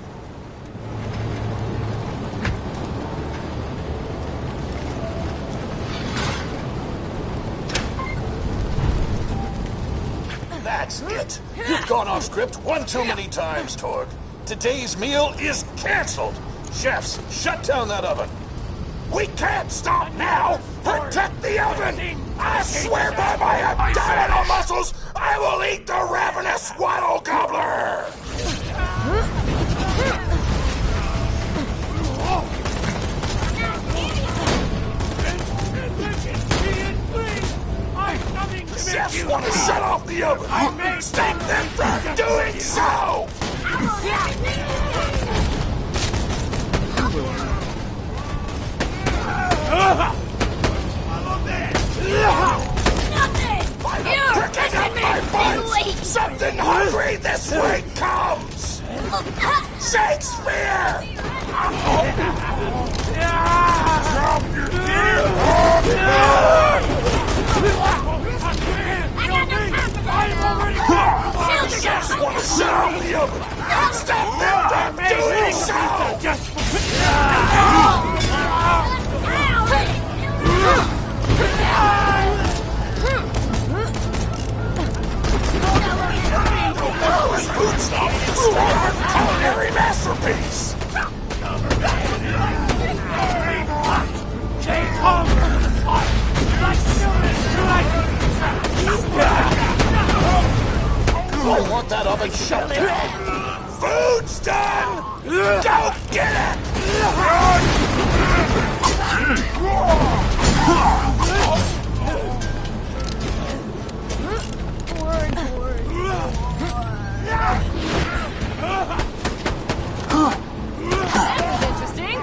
That's it. You've gone off script one too many times, Torg. Today's meal is canceled. Chefs, shut down that oven. We can't stop now! Protect the oven! I swear by my abdominal muscles, I will eat the ravenous waddle gobbler! The chefs want to shut off the oven! Stop them from doing so! Picking up my buns! Something hungry this way comes! Shakespeare! Drop your The chefs want to shut off the oven! Stop them from doing so! Food stop destroy our culinary masterpiece! Take home! I want that oven shut down. Food's done! Go get it! Interesting.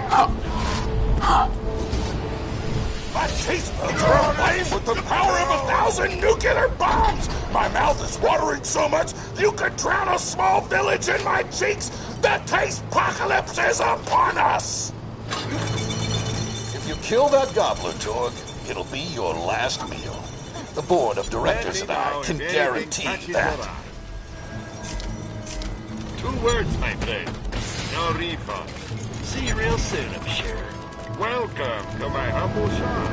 My taste buds are aflame with the power of 1,000 nuclear bombs! My mouth is watering so much you could drown a small village in my cheeks! The taste apocalypse is upon us! If you kill that gobbler, Torg, it'll be your last meal. The board of directors and I can guarantee that. 2 words, my friend. No refund. See you real soon, I'm sure. Welcome to my humble shop.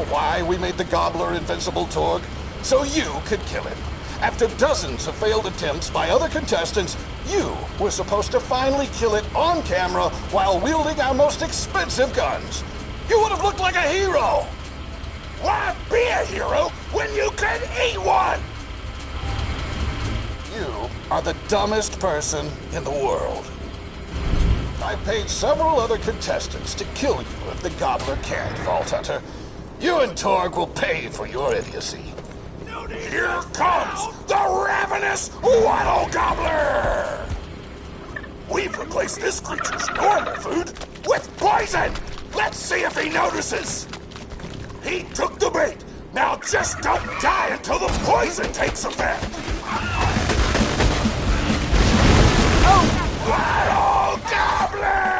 Why we made the gobbler invincible, Torg? So you could kill him. After dozens of failed attempts by other contestants, you were supposed to finally kill it on camera while wielding our most expensive guns. You would have looked like a hero! Why be a hero when you can eat one? You are the dumbest person in the world. I paid several other contestants to kill you if the gobbler can't, Vault Hunter. You and Torg will pay for your idiocy. Here comes the ravenous Waddle Gobbler! we've replaced this creature's normal food with poison! Let's see if he notices! He took the bait! Now just don't die until the poison takes effect! Oh! Battle Goblin!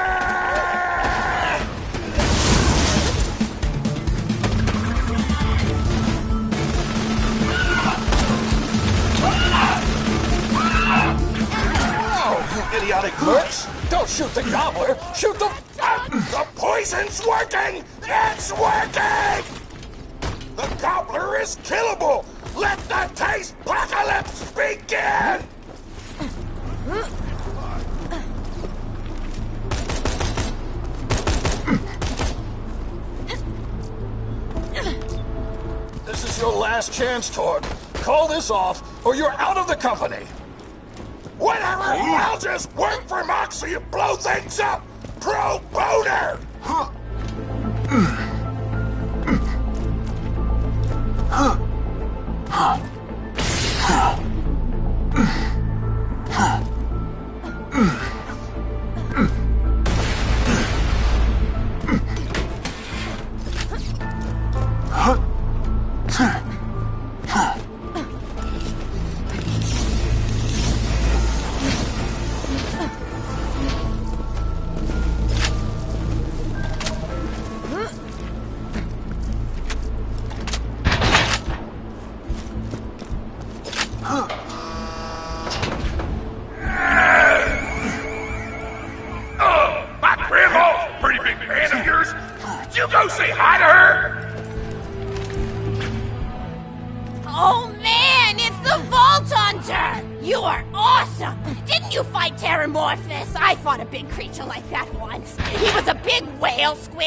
You idiotic mercs! Don't shoot the gobbler! Shoot the... The poison's working! It's working! The gobbler is killable! Let the taste apocalypse begin! This is your last chance, Torg. Call this off, or you're out of the company! Whatever! I'll just work for Moxie and blow things up! Pro boner!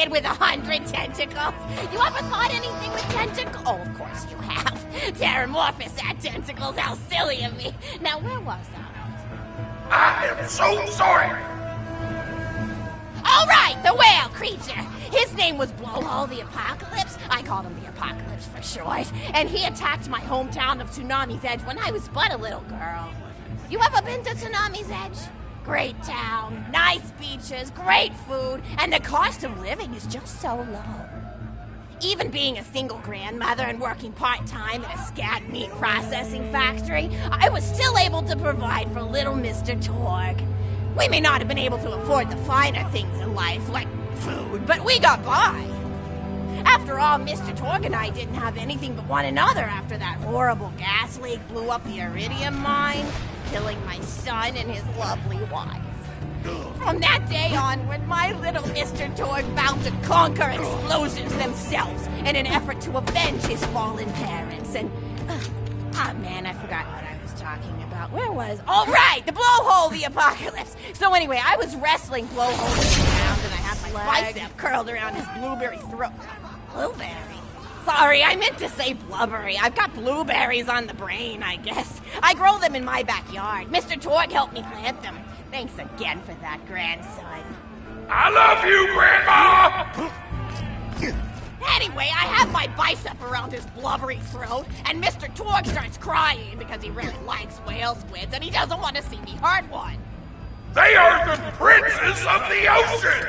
With 100 tentacles. You ever thought anything with tentacles? Oh, of course you have. Terramorphous had tentacles. How silly of me. Now, where was I? I am so sorry. All right, the whale creature. His name was Blowhole the Apocalypse. I called him the Apocalypse for short. And he attacked my hometown of Tsunami's Edge when I was but a little girl. You ever been to Tsunami's Edge? Great town, nice beaches, great food, and the cost of living is just so low. Even being a single grandmother and working part-time at a scat meat processing factory, I was still able to provide for little Mr. Torg. We may not have been able to afford the finer things in life, like food, but we got by. After all, Mr. Torg and I didn't have anything but one another after that horrible gas leak blew up the iridium mine, killing my son and his lovely wife. From that day onward, my little Mr. Torg vowed to conquer explosions themselves in an effort to avenge his fallen parents. And, oh man, I forgot what I was talking about. Where was? All right, the Blowhole, the Apocalypse. So anyway, I was wrestling Blowhole around, and I had my bicep curled around his blueberry throat. Blueberry? Sorry, I meant to say blubbery. I've got blueberries on the brain, I guess. I grow them in my backyard. Mr. Torg helped me plant them. Thanks again for that, grandson. I love you, Grandma! Anyway, I have my bicep around his blubbery throat, and Mr. Torg starts crying because he really likes whale squids, and he doesn't want to see me hurt one. They are the princes of the ocean!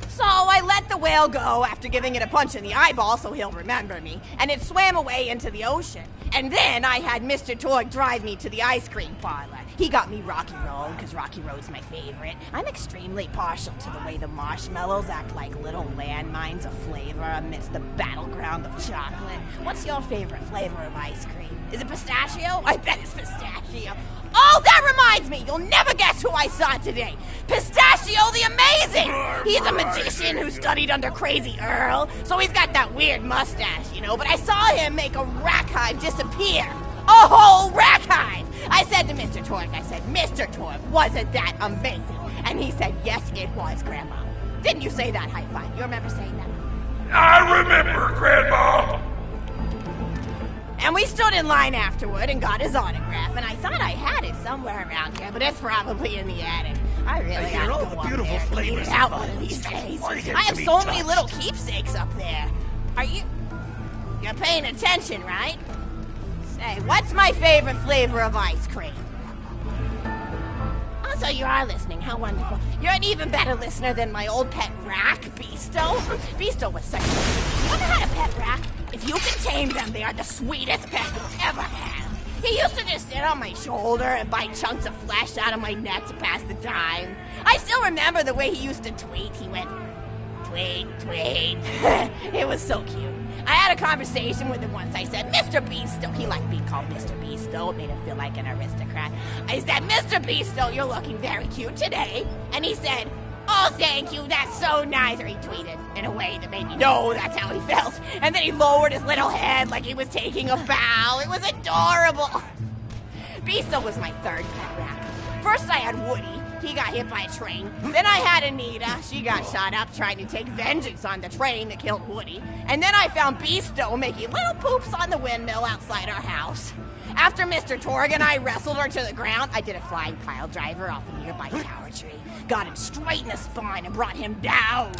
So I let the whale go after giving it a punch in the eyeball so he'll remember me, and it swam away into the ocean. And then I had Mr. Torg drive me to the ice cream parlor. He got me Rocky Road, because Rocky Road's my favorite. I'm extremely partial to the way the marshmallows act like little landmines of flavor amidst the battleground of chocolate. What's your favorite flavor of ice cream? Is it pistachio? I bet it's pistachio. Oh, that reminds me! You'll never guess who I saw today! Pistachio the Amazing! He's a magician who studied under Crazy Earl, so he's got that weird mustache, you know, but I saw him make a rack hive disappear. A whole rack hive! I said to Mr. Torg, Mr. Torg, wasn't that amazing? And he said, yes, it was, Grandma. Didn't you say that, High Five? You remember saying that? I remember, Grandma! And we stood in line afterward and got his autograph, and I thought I had it somewhere around here, but it's probably in the attic. I really ought to go up there and clean it out one of these days. I have so many little keepsakes up there. You're paying attention, right? Say, what's my favorite flavor of ice cream? Oh, So you are listening. How wonderful. You're an even better listener than my old pet rack, Beasto. Beasto was such a... You ever had a pet rack? If you can tame them, they are the sweetest pet you'll ever have. He used to just sit on my shoulder and bite chunks of flesh out of my neck to pass the time. I still remember the way he used to tweet. He went, tweet, tweet. It was so cute. I had a conversation with him once. I said, Mr. Beasto. He liked being called Mr. Beasto. It made him feel like an aristocrat. I said, Mr. Beasto, you're looking very cute today. And he said, oh, thank you, that's so nice. Or he tweeted in a way that made me know that's how he felt. And then he lowered his little head like he was taking a bow. It was adorable. Beasto was my third pet rat. First I had Woody. He got hit by a train. Then I had Anita. She got shot up trying to take vengeance on the train that killed Woody. And then I found Beasto making little poops on the windmill outside our house. After Mr. Torg and I wrestled her to the ground, I did a flying pile driver off a nearby tower tree. Got him straight in the spine and brought him down.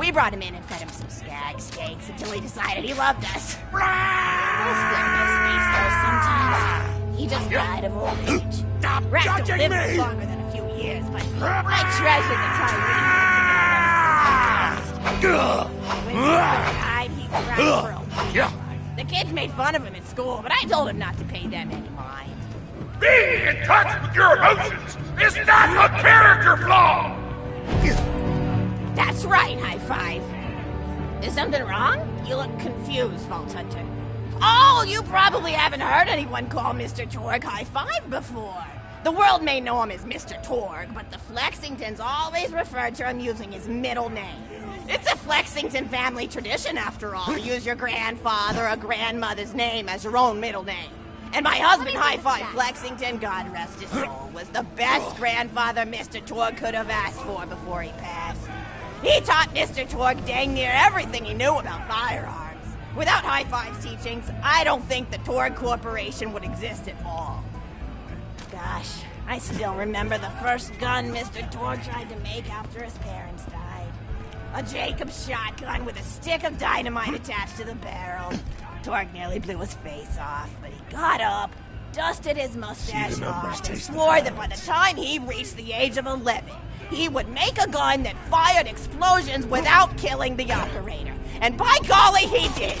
We brought him in and fed him some skag steaks until he decided he loved us. I still miss Beasto sometimes. He just died of old age. Rats don't live longer than a few years, but I treasure the time we together. When he died, he cried for a week. The kids made fun of him at school, but I told him not to pay them any mind. Being in touch with your emotions is not a character flaw! That's right, High Five. Is something wrong? You look confused, Vault Hunter. Oh, you probably haven't heard anyone call Mr. Torg High Five before. The world may know him as Mr. Torg, but the Flexingtons always referred to him using his middle name. It's a Flexington family tradition, after all, to use your grandfather or grandmother's name as your own middle name. And my husband, High Five Flexington, God rest his soul, was the best grandfather Mr. Torg could have asked for before he passed. He taught Mr. Torg dang near everything he knew about firearms. Without High Five's teachings, I don't think the Torg Corporation would exist at all. Gosh, I still remember the first gun Mr. Torg tried to make after his parents died. A Jacobs shotgun with a stick of dynamite attached to the barrel. Torg nearly blew his face off, but he got up, dusted his mustache off, and swore that by the time he reached the age of 11, he would make a gun that fired explosions without killing the operator. And by golly, he did!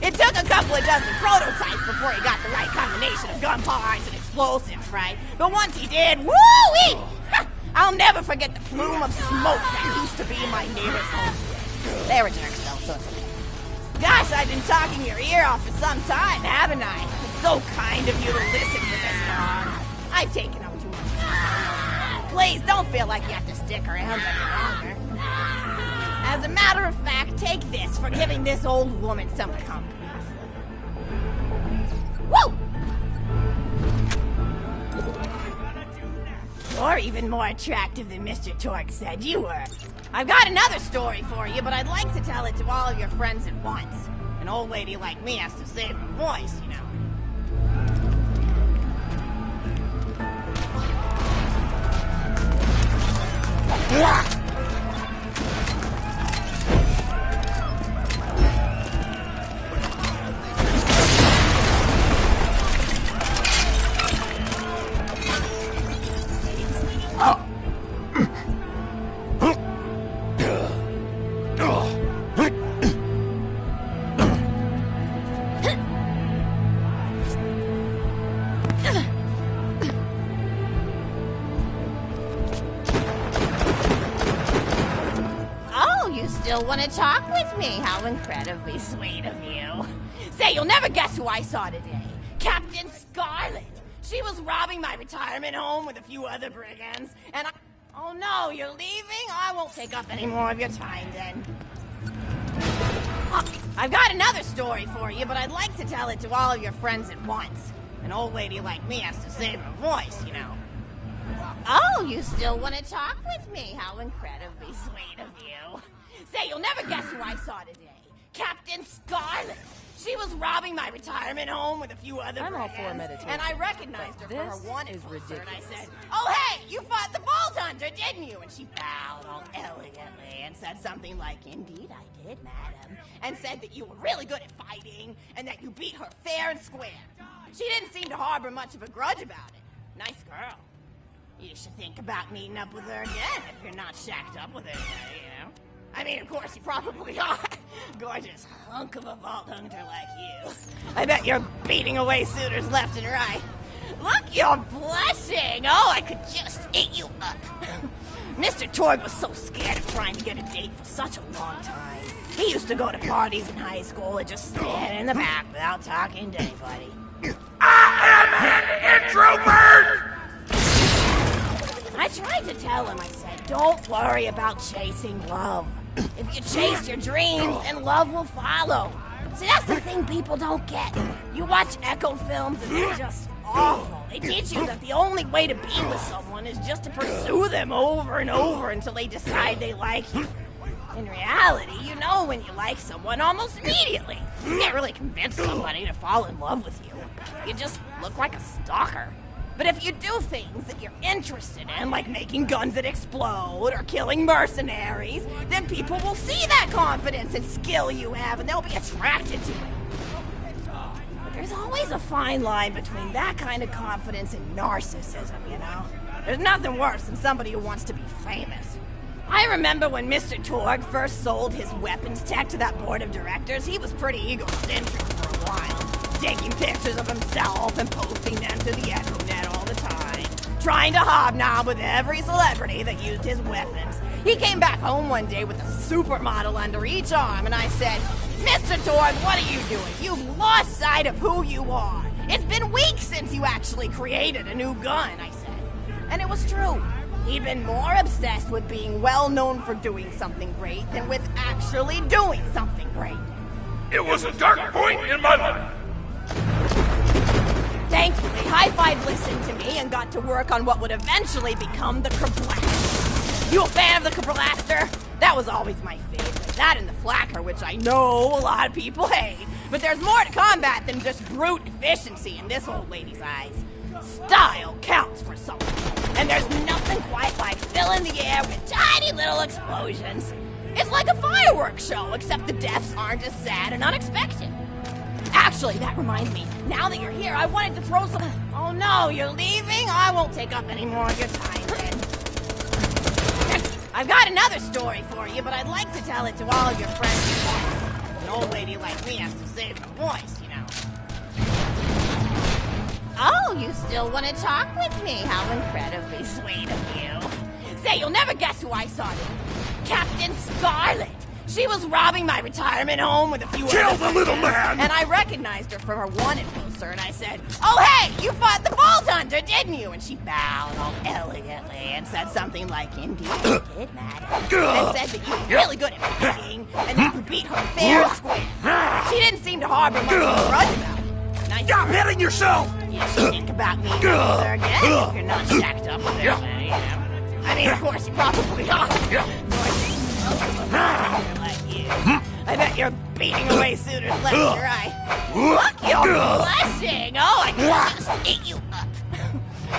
It took a couple of dozen prototypes before he got the right combination of gun parts and explosives, right? But once he did, woo-wee! I'll never forget the plume of smoke that used to be my neighbor's homestead. They were jerks, though, so it's okay. Gosh, I've been talking your ear off for some time, haven't I? It's so kind of you to listen for this long. I've taken up too much time. Please, don't feel like you have to stick around any longer. As a matter of fact, take this for giving this old woman some company. Woo! You're even more attractive than Mr. Torg said you were. I've got another story for you, but I'd like to tell it to all of your friends at once. An old lady like me has to save her voice, you know. Want to talk with me? How incredibly sweet of you. Say, you'll never guess who I saw today. Captain Scarlet. She was robbing my retirement home with a few other brigands, and oh no, you're leaving? I won't take up any more of your time then. I've got another story for you, but I'd like to tell it to all of your friends at once. An old lady like me has to save her voice, you know. Oh, you still want to talk with me? How incredibly sweet of you. Say, you'll never guess who I saw today. Captain Scarlet. She was robbing my retirement home with a few other brigands, and I recognized her for her wanted poster, and I said, oh, hey, you fought the Vault Hunter, didn't you? And she bowed all elegantly and said something like, indeed I did, madam, and said that you were really good at fighting, and that you beat her fair and square. She didn't seem to harbor much of a grudge about it. Nice girl. You should think about meeting up with her again if you're not shacked up with her, you know? I mean, of course, you probably are. Gorgeous hunk of a vault hunter like you. I bet you're beating away suitors left and right. Look, you're blushing. Oh, I could just eat you up. Mr. Torg was so scared of trying to get a date for such a long time. He used to go to parties in high school and just stand in the back without talking to anybody. I am an introvert! I tried to tell him, I said, don't worry about chasing love. If you chase your dreams, then love will follow. See, that's the thing people don't get. You watch Echo films and they're just awful. They teach you that the only way to be with someone is just to pursue them over and over until they decide they like you. In reality, you know when you like someone almost immediately. You can't really convince somebody to fall in love with you. You just look like a stalker. But if you do things that you're interested in, like making guns that explode or killing mercenaries, then people will see that confidence and skill you have and they'll be attracted to it. But there's always a fine line between that kind of confidence and narcissism, you know? There's nothing worse than somebody who wants to be famous. I remember when Mr. Torg first sold his weapons tech to that board of directors, he was pretty egocentric for a while. Taking pictures of himself and posting them to the Echo Net all the time. Trying to hobnob with every celebrity that used his weapons. He came back home one day with a supermodel under each arm and I said, Mr. Torg, what are you doing? You've lost sight of who you are. It's been weeks since you actually created a new gun, I said. And it was true. He'd been more obsessed with being well known for doing something great than with actually doing something great. It was a dark point in my life. Thankfully, High Five listened to me and got to work on what would eventually become the Kerblaster. You a fan of the Kerblaster? That was always my favorite. That and the Flacker, which I know a lot of people hate. But there's more to combat than just brute efficiency in this old lady's eyes. Style counts for something. And there's nothing quite like filling the air with tiny little explosions. It's like a fireworks show, except the deaths aren't as sad and unexpected. Actually, that reminds me, now that you're here, I wanted to throw some... Oh no, you're leaving? I won't take up any more of your time then. I've got another story for you, but I'd like to tell it to all of your friends at once. An old lady like me has to save her voice, you know. Oh, you still want to talk with me? How incredibly sweet of you. Say, you'll never guess who I saw today. Captain Scarlet. She was robbing my retirement home with a few Kill the little man! And I recognized her from her wanted poster, and I said, oh, hey, you fought the Vault Hunter, didn't you? And she bowed all elegantly and said something like, indeed, I did, madam. And said that you were really good at fighting, and that you could beat her fair and square. She didn't seem to harbor much of a grudge about it. Stop hitting yourself! You should think about me again if you're not shacked up with her, you know. I mean, of course, you probably are. Like you. I bet you're beating away suitors left and right. Look, you're blushing. Oh, I could just eat you up.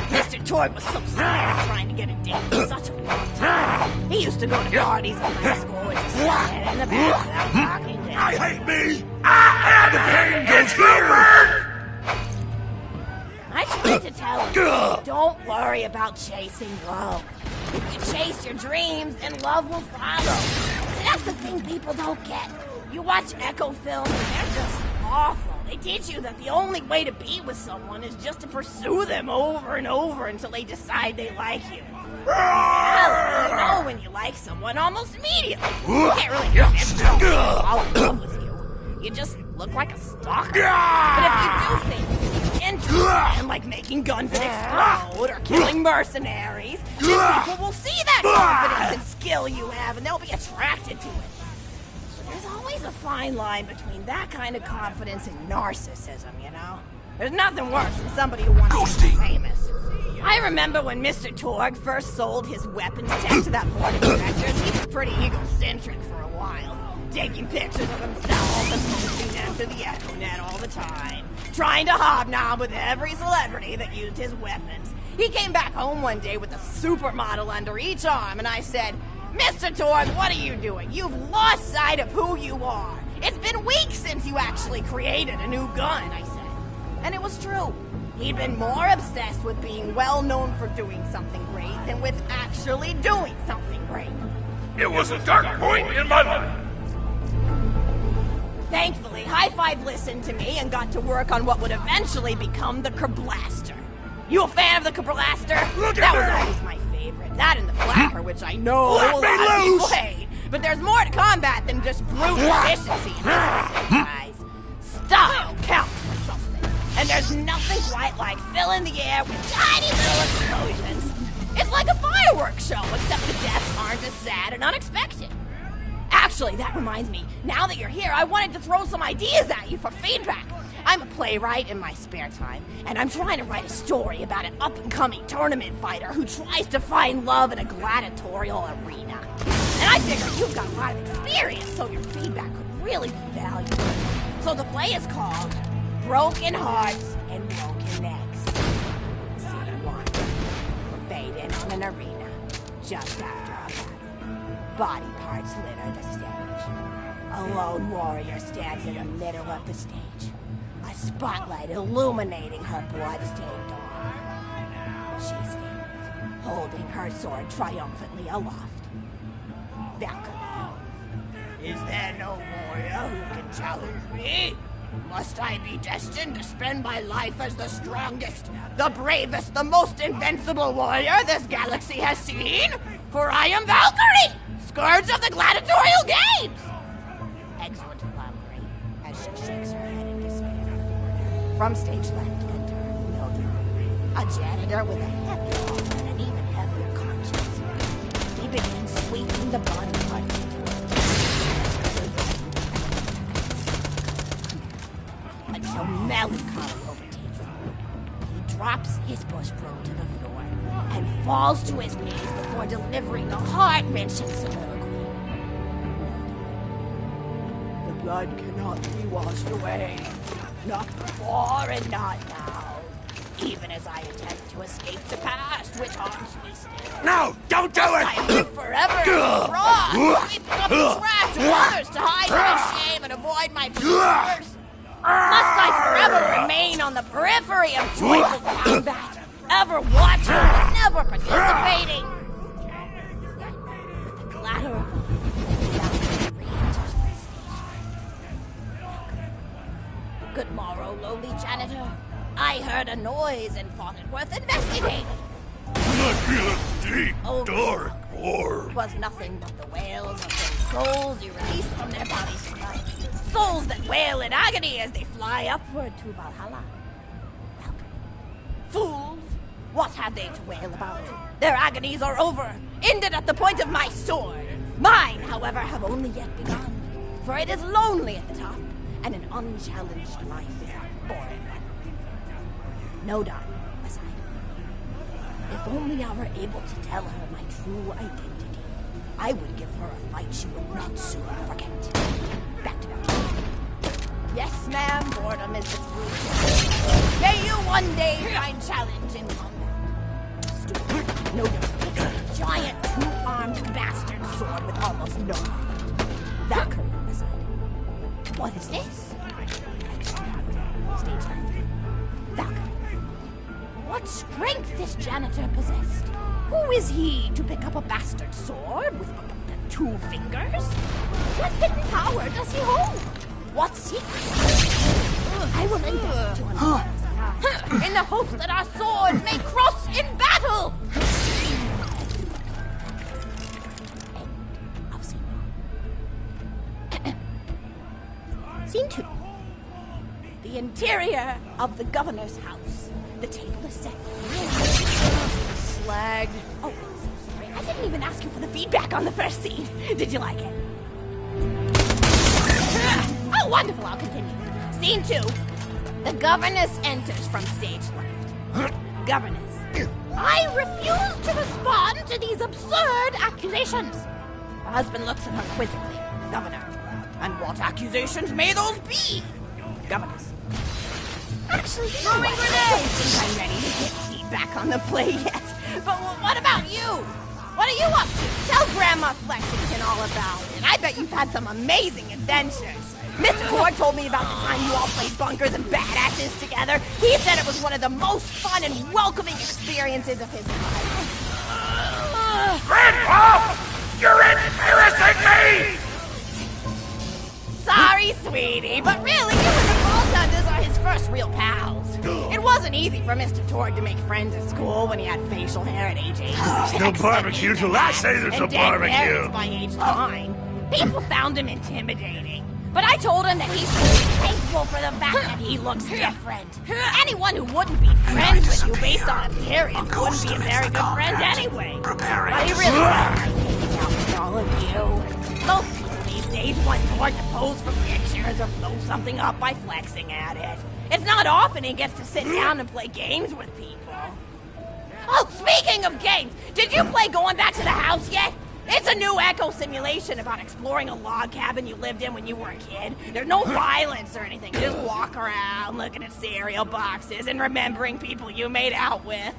Mr. Torg was so scared of trying to get a date for such a long time. He used to go to parties in high school and just stand in the back without talking to anybody. I hate me. I am the introvert. I tried to tell him, don't worry about chasing love. If you chase your dreams, then love will follow. See, that's the thing people don't get. You watch Echo films and they're just awful. They teach you that the only way to be with someone is just to pursue them over and over until they decide they like you. Well, you know when you like someone almost immediately. You can't really convince them to fall in love with you. You just look like a stalker. But if you do things you're interested in, like making guns that explode or killing mercenaries, then people will see that confidence and skill you have and they'll be attracted to it. But there's always a fine line between that kind of confidence and narcissism, you know? There's nothing worse than somebody who wants to be famous. I remember when Mr. Torg first sold his weapons tech to that board of directors, he was pretty egocentric for a while. Taking pictures of himself and posting them to the Echo Net all the time. Trying to hobnob with every celebrity that used his weapons. He came back home one day with a supermodel under each arm, and I said, Mr. Torg, what are you doing? You've lost sight of who you are. It's been weeks since you actually created a new gun, I said. And it was true. He'd been more obsessed with being well known for doing something great than with actually doing something great. It was a dark point in my life. Thankfully, High Five listened to me and got to work on what would eventually become the Kerblaster. You a fan of the Kerblaster? That was always my favorite. That and the Flapper, which I know a lot of people hate. But there's more to combat than just brute efficiency in this franchise. Style counts for something. And there's nothing quite like filling the air with tiny little explosions. It's like a fireworks show, except the deaths aren't as sad and unexpected. Actually, that reminds me, now that you're here, I wanted to throw some ideas at you for feedback. I'm a playwright in my spare time, and I'm trying to write a story about an up-and-coming tournament fighter who tries to find love in a gladiatorial arena. And I figure you've got a lot of experience, so your feedback could really be valuable. So the play is called Broken Hearts and Broken Necks. Scene 1. Fade in on an arena, just after a battle. Body parts litter the stage. A lone warrior stands in the middle of the stage. A spotlight illuminating her blood-stained arm. She stands, holding her sword triumphantly aloft. Valkyrie. Is there no warrior who can challenge me? Must I be destined to spend my life as the strongest, the bravest, the most invincible warrior this galaxy has seen? For I am Valkyrie, scourge of the gladiatorial games! Excellent Valkyrie, as she shakes her head in despair. From stage left, enter Mildred, a janitor with a heavy heart and an even heavier conscience. He begins sweeping the body part into until melancholy overtakes him. He drops his bush broom to the floor and falls to his knees before delivering the heart-wrenching soliloquy. The blood cannot be washed away. Not before and not now. Even as I attempt to escape the past, which haunts me still. No, don't do it! I live forever in the frost, sweeping up the trash of others to hide my shame and avoid my pursuers. Must I forever remain on the periphery of joyful combat, ever watching but never participating? With the clatter of good morrow, lowly janitor. I heard a noise and thought it worth investigating. I feel a deep, dark war. 'Twas nothing but the wails of those souls you released from their bodies tonight. Souls that wail in agony as they fly upward to Valhalla. Welcome. Fools! What have they to wail about? Their agonies are over, ended at the point of my sword. Mine, however, have only yet begun. For it is lonely at the top, and an unchallenged life is a boring one. No doubt, aside. If only I were able to tell her my true identity, I would give her a fight she would not soon forget. Back to back. Yes, ma'am, boredom is the truth. May you one day find challenge in combat. Stupid. No doubt. It's a giant two-armed bastard sword with almost no heart. Valkyrie aside. What is this? Stage left. Valkyrie. What strength this janitor possessed? Who is he to pick up a bastard sword with but 2 fingers? What hidden power does he hold? What secret? I will endeavor to uncover in the hope that our swords may cross in battle! End of scene 1. Scene 2. The interior of the governor's house. The table is set. Slagged. Oh, so sorry. I didn't even ask you for the feedback on the first scene. Did you like it? Oh, wonderful. I'll continue. Scene 2. The governess enters from stage left. Governess. I refuse to respond to these absurd accusations. Her husband looks at her quizzically. Governor. And what accusations may those be? Governess. Actually, you know what? I don't think I'm ready to get feedback on the play yet. But what about you? What are you up to? Tell Grandma Flexington all about it. I bet you've had some amazing adventures. Mr. Ford told me about the time you all played bunkers and badasses together. He said it was one of the most fun and welcoming experiences of his life. Grandpa! You're embarrassing me! Sorry, sweetie, but really, you and the Vault Hunters are his first real pals. It wasn't easy for Mr. Torg to make friends at school when he had facial hair at age 8. There's no barbecue till I say there's a barbecue. By age 9, people found him intimidating. But I told him that he should be thankful for the fact that he looks different. Anyone who wouldn't be friends with you based on appearance wouldn't be a very good friend anyway. But he really liked hanging out with all of you. Most people these days want Torg to pose for pictures or blow something up by flexing at it. It's not often he gets to sit down and play games with people. Oh, speaking of games, did you play Going Back to the House yet? It's a new echo simulation about exploring a log cabin you lived in when you were a kid. There's no violence or anything. You just walk around looking at cereal boxes and remembering people you made out with.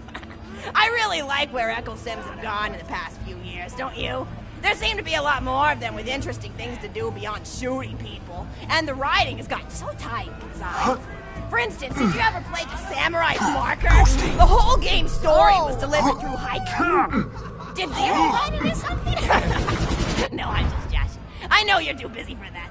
I really like where echo sims have gone in the past few years, don't you? There seem to be a lot more of them with interesting things to do beyond shooting people. And the writing has gotten so tight inside. For instance, did you ever play the Samurai's Marker? The whole game's story was delivered through haiku. Did Zer0 want to do something? No, I'm just joshing. I know you're too busy for that.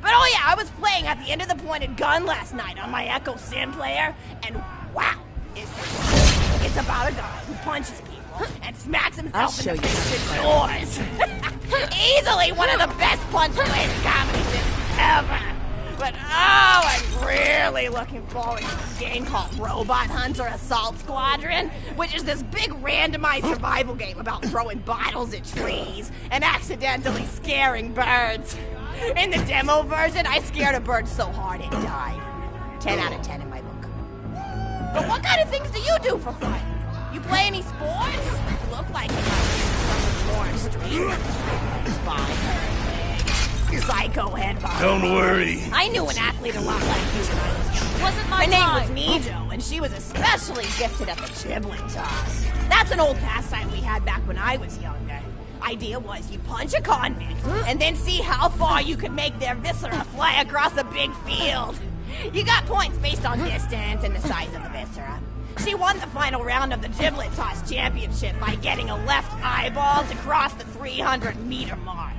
But oh yeah, I was playing at the end of the pointed gun last night on my Echo Sim player, and wow, it's about a guy who punches people and smacks himself in the face with doors. Easily one of the best punch playing comedy sims ever. But oh, I'm really looking forward to this game called Robot Hunter Assault Squadron, which is this big randomized survival game about throwing bottles at trees and accidentally scaring birds. In the demo version, I scared a bird so hard it died. 10 out of 10 in my book. But what kind of things do you do for fun? You play any sports? You look like you might be something more extreme. Psycho headbutt. Don't worry. I knew an athlete a lot like you when I was young. Wasn't my Her name time. was Nijo, and she was especially gifted at the giblet toss. That's an old pastime we had back when I was younger. Idea was you punch a convict, and then see how far you could make their viscera fly across a big field. You got points based on distance and the size of the viscera. She won the final round of the giblet toss championship by getting a left eyeball to cross the 300-meter mark.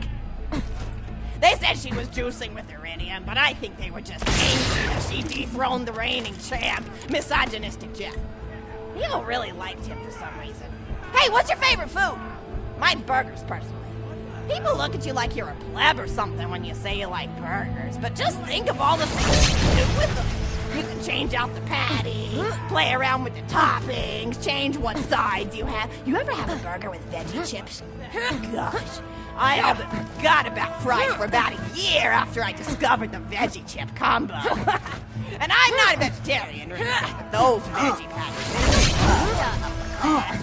They said she was juicing with iridium, but I think they were just angry that she dethroned the reigning champ, misogynistic Jeff. People really liked him for some reason. Hey, what's your favorite food? Mine's burgers, personally. People look at you like you're a pleb or something when you say you like burgers, but just think of all the things you can do with them. You can change out the patty, play around with the toppings, change what sides you have. You ever have a burger with veggie chips? Gosh. I all but forgot about fries for about a year after I discovered the veggie chip combo. And I'm not a vegetarian or anything, but those veggie patties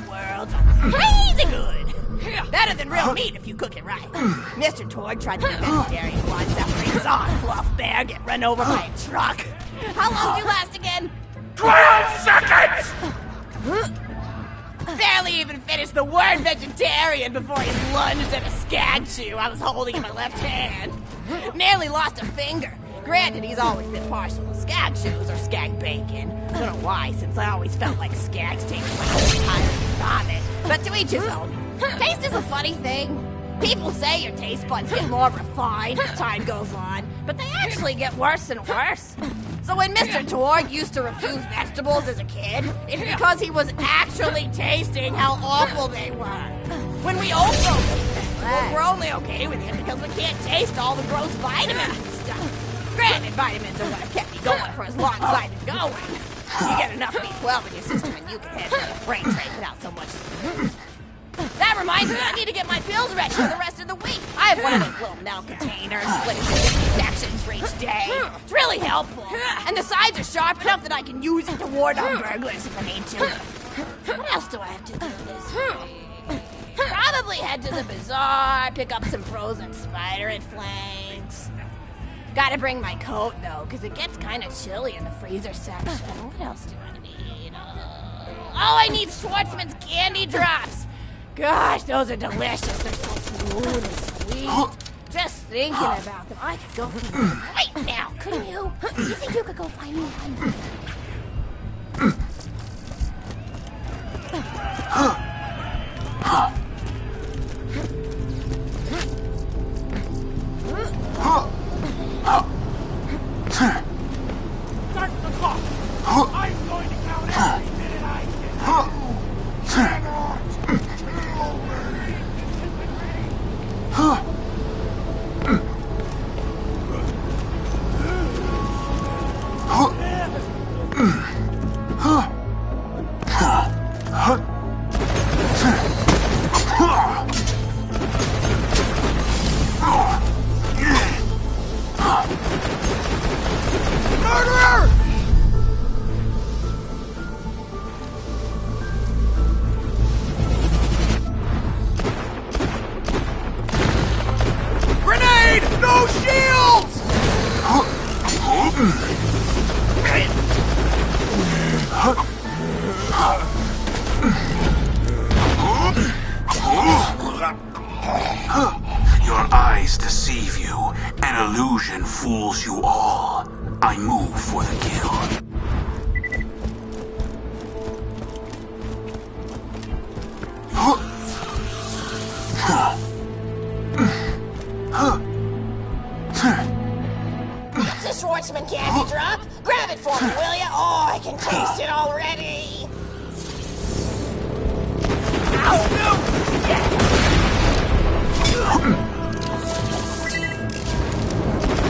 world crazy good. Better than real meat if you cook it right. Mr. Torg tried to be vegetarian once after he saw a fluff bear get run over by a truck. How long did you last again? 12 seconds! Barely even finished the word vegetarian before he lunged at a skag chew I was holding in my left hand. Nearly lost a finger. Granted, he's always been partial to skag chews or skag bacon. I don't know why, since I always felt like skags tasted like old tires and vomit. But to each his own. Taste is a funny thing. People say your taste buds get more refined as time goes on, but they actually get worse and worse. So when Mr. Torg used to refuse vegetables as a kid, it's because he was actually tasting how awful they were. When we old folks eat vegetables, we're only okay with it because we can't taste all the gross vitamins and stuff. Granted, vitamins are what have kept me going for as long as I've been going. You get enough B12 in your system and you can head for the freight train without so much. That reminds me, I need to get my pills ready for the rest of the week. I have one of those little metal containers split into different sections for each day. It's really helpful. And the sides are sharp enough that I can use it to ward off burglars if I need to. What else do I have to do this week? Probably head to the bazaar, pick up some frozen spider and flanks. Gotta bring my coat, though, because it gets kind of chilly in the freezer section. What else do I need? Oh, I need Schwartzman's candy drops. Gosh, those are delicious. They're so smooth and sweet. Just thinking about them. I could go for them right now, couldn't you? You think you could go find me one? Start the clock! I'm going to count every minute I can. Cannot kill me! Murderer! Grenade! No shields! Your eyes deceive you. An illusion fools you all. I move for the kill. It's a Schwartzman candy drop. Grab it for me, will ya? Oh, I can taste it already. Ow,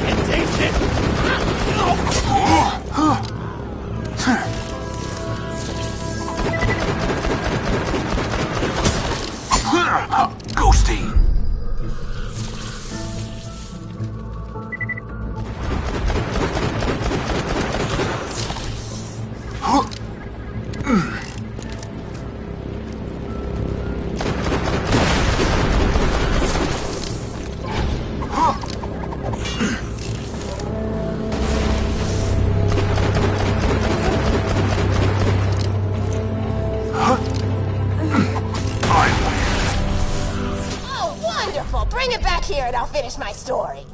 And taste it! Ghosting. Oh, wonderful. Bring it back here and I'll finish my story.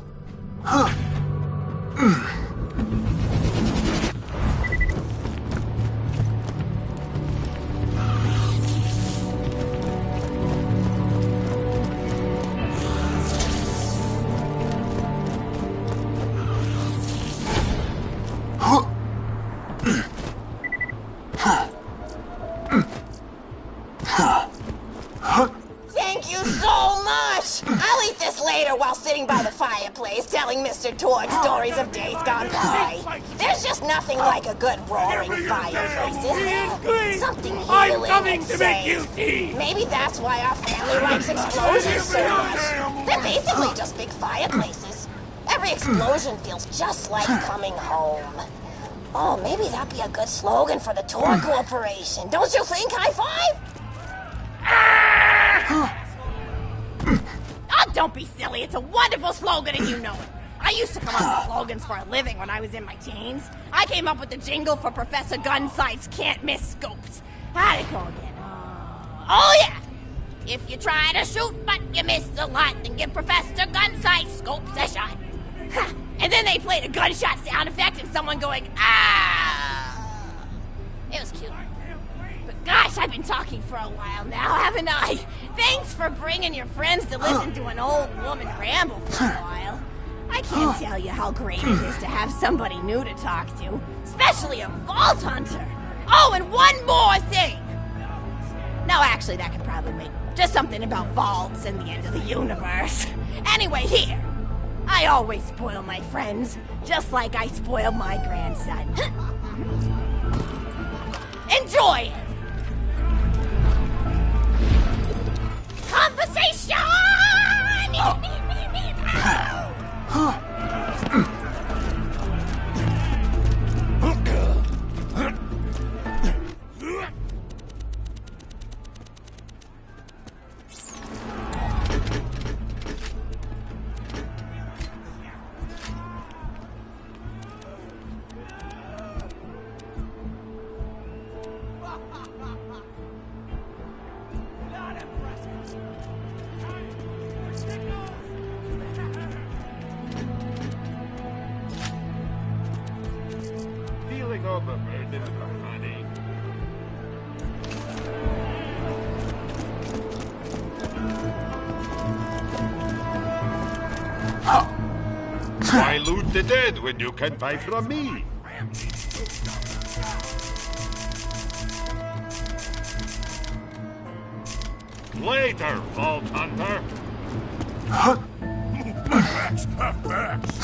Thank you so much! I'll eat this later while sitting by the fireplace telling Mr. Torg stories of days gone by. There's just nothing like a good roaring fireplace, is there? Something healing and safe. Maybe that's why our family likes explosions so much. They're basically just big fireplaces. Every explosion feels just like coming home. Oh, maybe that'd be a good slogan for the Torg Corporation. Don't you think, High Five? Oh, don't be silly. It's a wonderful slogan and you know it. I used to come up with slogans for a living when I was in my teens. I came up with the jingle for Professor Gunsight's Can't Miss Scopes. How'd it go again? Oh, yeah. If you try to shoot but you miss a lot, then give Professor Gunsight Scopes a shot. And then they played a gunshot sound effect and someone going, ah! It was cute. But gosh, I've been talking for a while now, haven't I? Thanks for bringing your friends to listen to an old woman ramble for a while. I can't tell you how great it is to have somebody new to talk to, especially a Vault Hunter. Oh, and one more thing. No, actually, that could probably make just something about vaults and the end of the universe. Anyway, here. I always spoil my friends, just like I spoiled my grandson. Enjoy it! Conversation! Why loot the dead when you can buy from me? Later, Vault Hunter. Backs, half backs.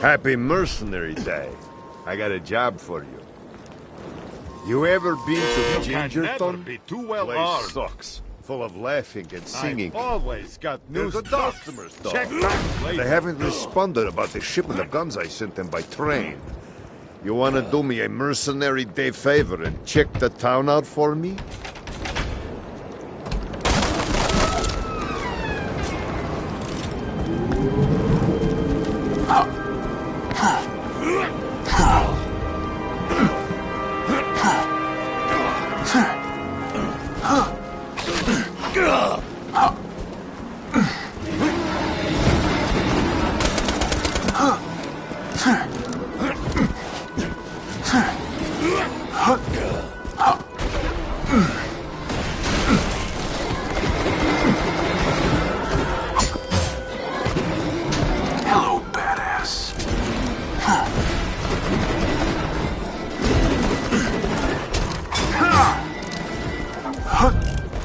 Happy Mercenary Day. I got a job for you. You ever been to Gingerton? Be too well Place armed. sucks. Full of laughing and singing. I've always got new There's stuff. customers, though. Check back later. They haven't responded about the shipment of guns I sent them by train. You want to do me a Mercenary Day favor and check the town out for me? Hello, badass.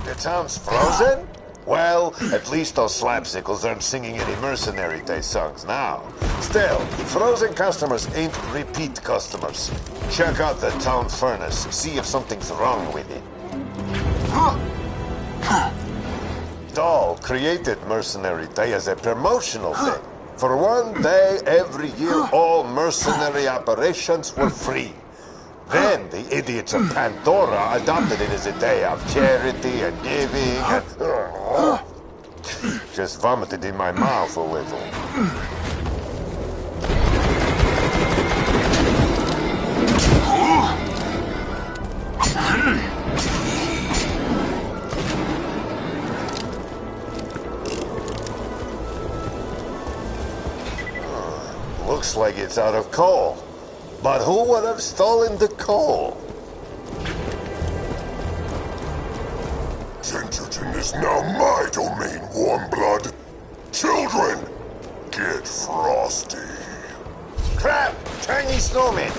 The town's frozen? Well, at least those slapsicles aren't singing any Mercenary Day songs now. Still, frozen customers ain't repeat customers. Check out the town furnace, see if something's wrong with it. Doll created Mercenary Day as a promotional thing. For one day every year, all mercenary operations were free. Then the idiots of Pandora adopted it as a day of charity and giving and... just vomited in my mouth a little. Looks like it's out of coal. But who would have stolen the coal? Gingerton is now my domain, Warmblood. Children, get frosty. Crap! Tiny snowman!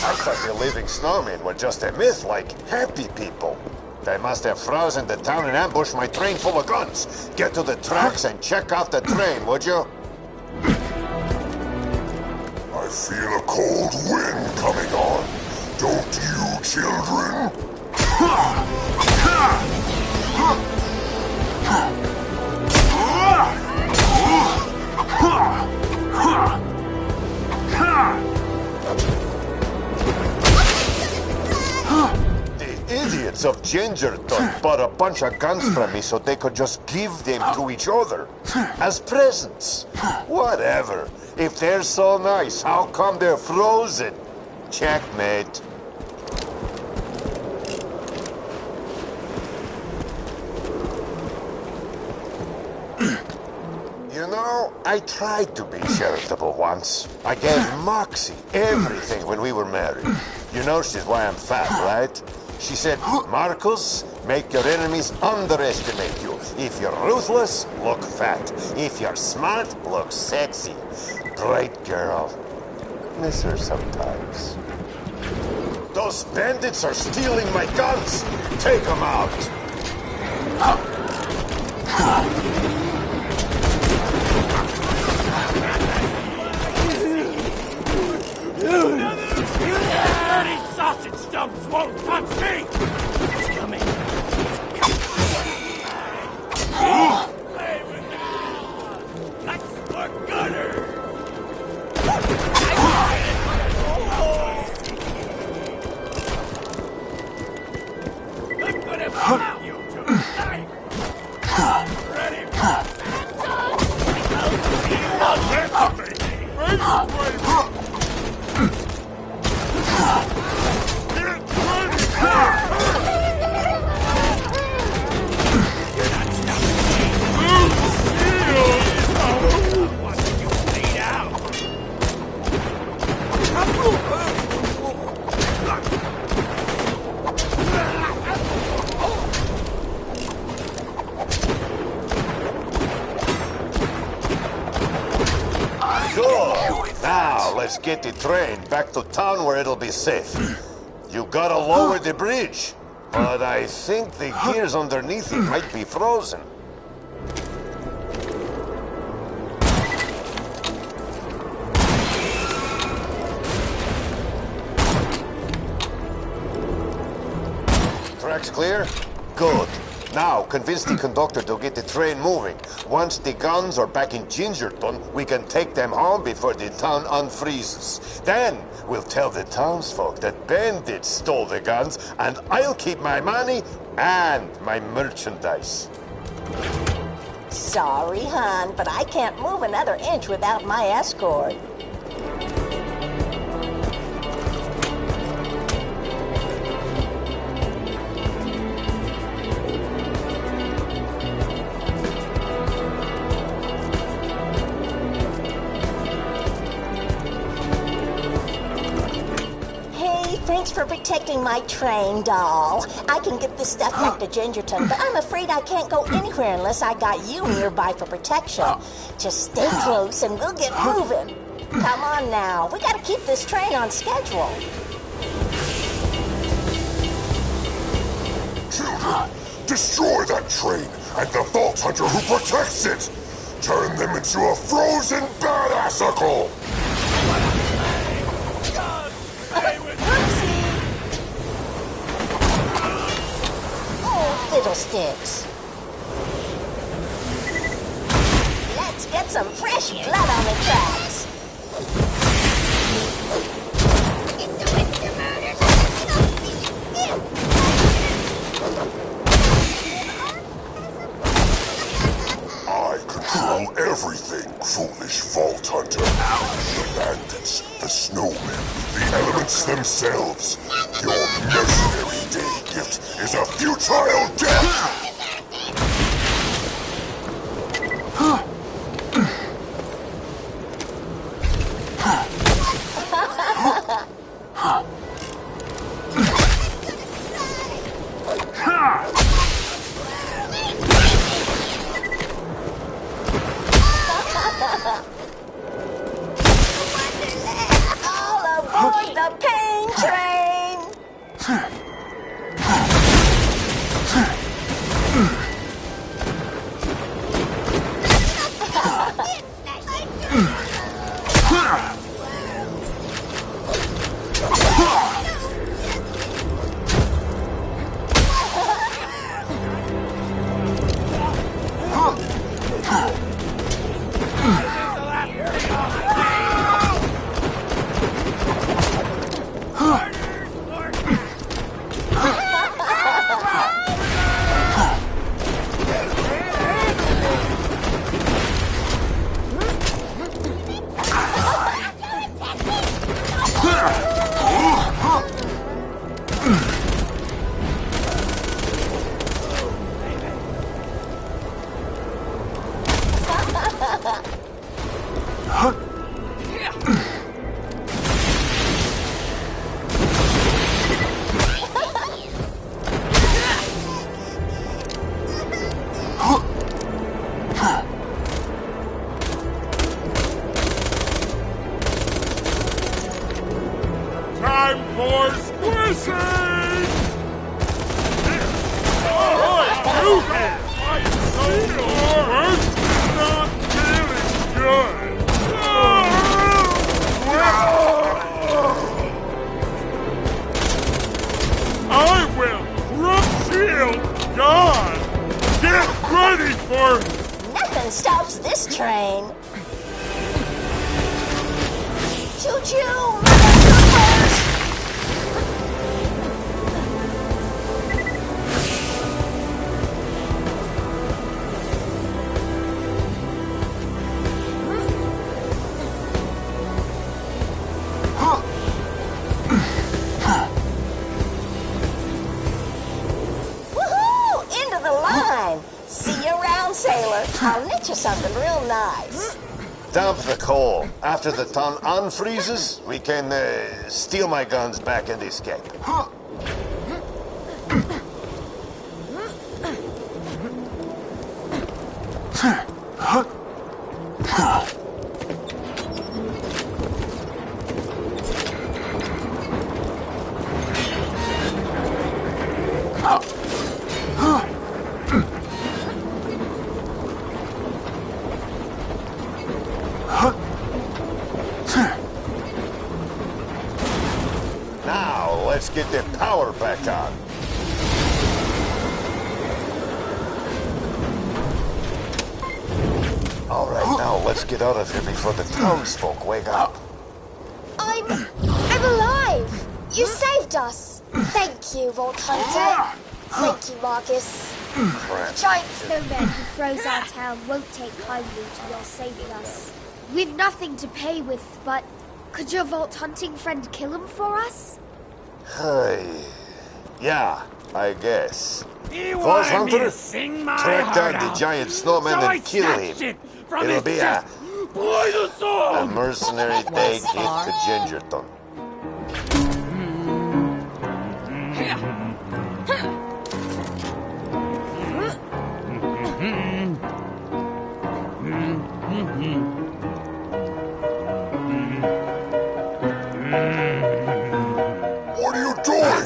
I thought the living snowmen were just a myth like happy people. They must have frozen the town and ambushed my train full of guns. Get to the tracks and check out the train, would you? I feel a cold wind coming on. Don't you, children? Idiots of Gingerton bought a bunch of guns from me so they could just give them to each other as presents. Whatever. If they're so nice, how come they're frozen? Checkmate. You know, I tried to be charitable once. I gave Moxie everything when we were married. You know she's why I'm fat, right? She said, Marcus, make your enemies underestimate you. If you're ruthless, look fat. If you're smart, look sexy. Great girl. Miss her sometimes. Those bandits are stealing my guns. Take them out. Dirty sausage stumps won't touch me! It's coming. That's for Gunner! I'm gonna put you tonight! us get the train back to town where it'll be safe. You gotta lower the bridge, but I think the gears underneath it might be frozen. Tracks clear? Good. Now, convince the conductor to get the train moving. Once the guns are back in Gingerton, we can take them home before the town unfreezes. Then, we'll tell the townsfolk that bandits stole the guns, and I'll keep my money and my merchandise. Sorry, hon, but I can't move another inch without my escort. Thanks for protecting my train, doll. I can get this stuff back to Gingerton, but I'm afraid I can't go anywhere unless I got you nearby for protection. Just stay close and we'll get moving. Come on now, we gotta keep this train on schedule. Children, destroy that train and the Vault Hunter who protects it! Turn them into a frozen badassicle! Fiddlesticks. Let's get some fresh blood on the tracks. I control everything, foolish Vault Hunter. The bandits, the snowmen, the elements themselves. Your mercenary day gift is a futile death! All aboard the pain train! Time for squishing! Alright, you can fight so hard! Not feeling good! I will crush shield God! Get ready for me! Nothing stops this train. Choo-choo, motherfuckers! Woohoo! Into the line! See you around, sailor. I'll knit you something real nice. Dump the coal. After the town unfreezes, we can steal my guns back and escape. power back on. All right, now let's get out of here before the townsfolk wake up. I'm alive! You saved us! Thank you, Vault Hunter. Thank you, Marcus. Crap. The giant snowman who froze our town won't take kindly to your saving us. We've nothing to pay with, but could your Vault Hunting friend kill him for us? Hey, yeah, I guess. You Vault wanted me to Hunter, sing my track heart down the out. giant snowman So I and kill snatched him. it from It'll his be chest. Play the a song! mercenary day gift to Gingerton. What are you doing?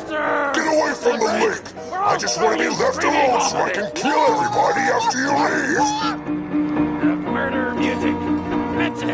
Get away from the lake! I just want to be left alone so I can kill everybody after you leave! Murder music. That's it.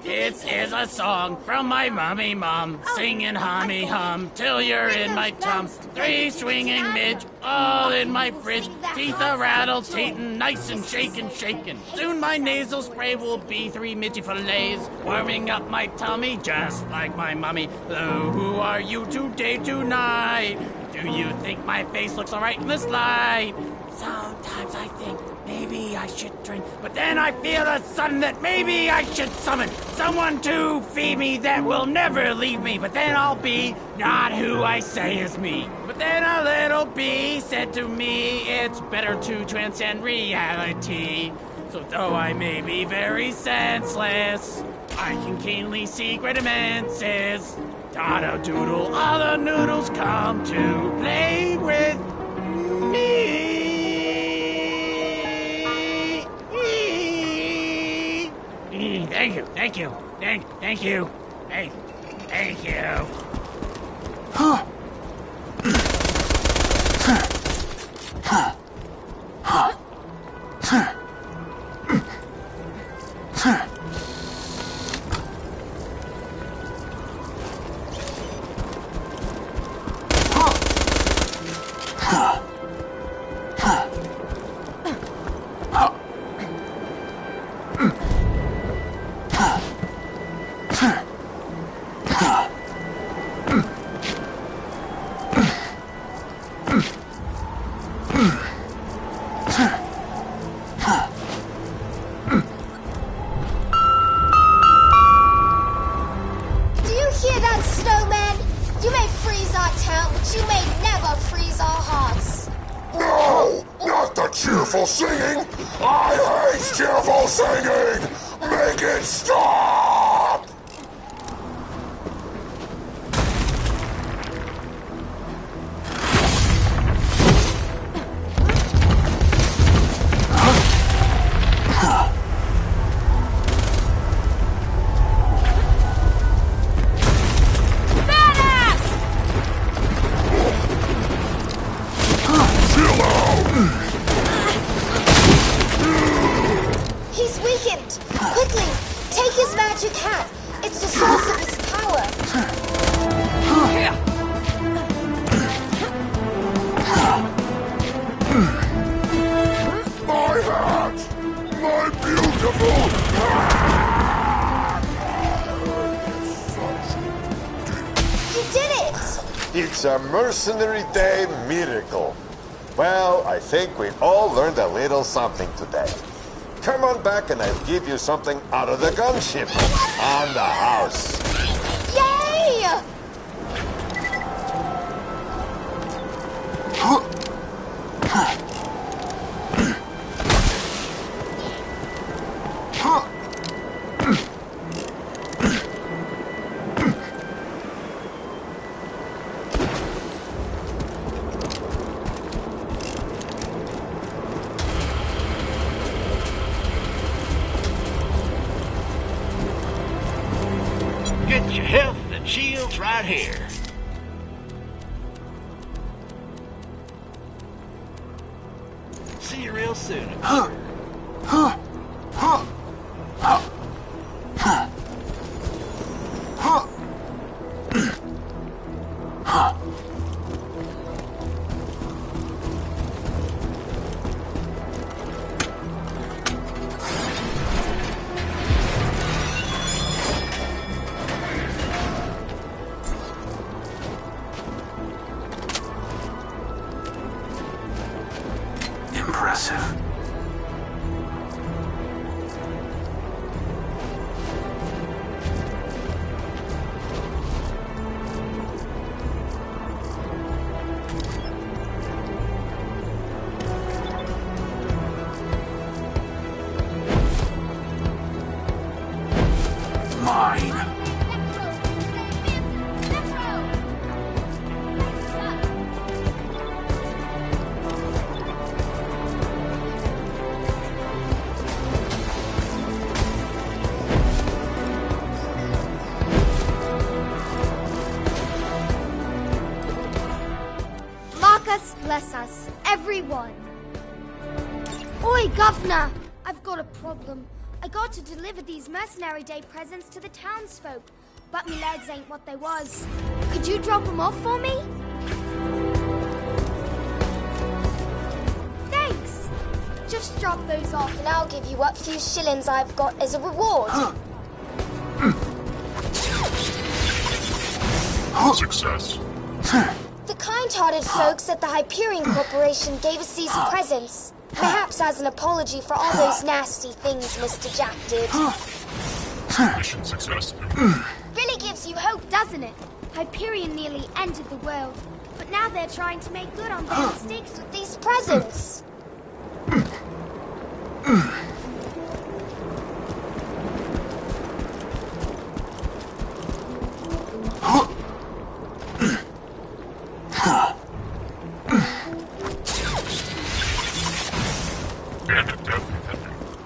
This is a song from my mummy mum, singing hummy hum till you're in my tum. 3 swinging midge, all in my fridge. Teeth a rattle, teetin', nice and shakin', shakin'. Soon my nasal spray will be 3 midgy fillets, warming up my tummy just like my mummy. Oh, who are you today, tonight? Do you think my face looks alright in this light? Sometimes I think maybe I should drink, but then I feel a sudden that maybe I should summon someone to feed me that will never leave me, but then I'll be not who I say is me. But then a little bee said to me, it's better to transcend reality. So though I may be very senseless, I can keenly see great immenses. Da-da-doodle, all the noodles come to play with me. Thank you, thank you, thank you, thank you. Do you hear that, snowman? You may freeze our town, but you may never freeze our hearts. No! Not the cheerful singing! I hate cheerful singing! Make it stop! He's weakened. Quickly, take his magic hat. It's the source of his power. My hat! My beautiful hat! You did it! It's a mercenary day miracle. Well, I think we all learned a little something today. Come on back and I'll give you something out of the gunship on the house. Yay! Get your health and shields right here. See you real soon. impressive. Mine. Marcus, bless us, everyone. Oi, Governor! I've got a problem. I got to deliver these Mercenary Day presents to the townsfolk, but me legs ain't what they was. Could you drop them off for me? Thanks! Just drop those off and I'll give you what few shillings I've got as a reward. Success. The kind-hearted folks at the Hyperion Corporation gave us these presents. Perhaps as an apology for all those nasty things Mr. Jack did. Mission success. Really gives you hope, doesn't it? Hyperion nearly ended the world, but now they're trying to make good on their mistakes with these presents.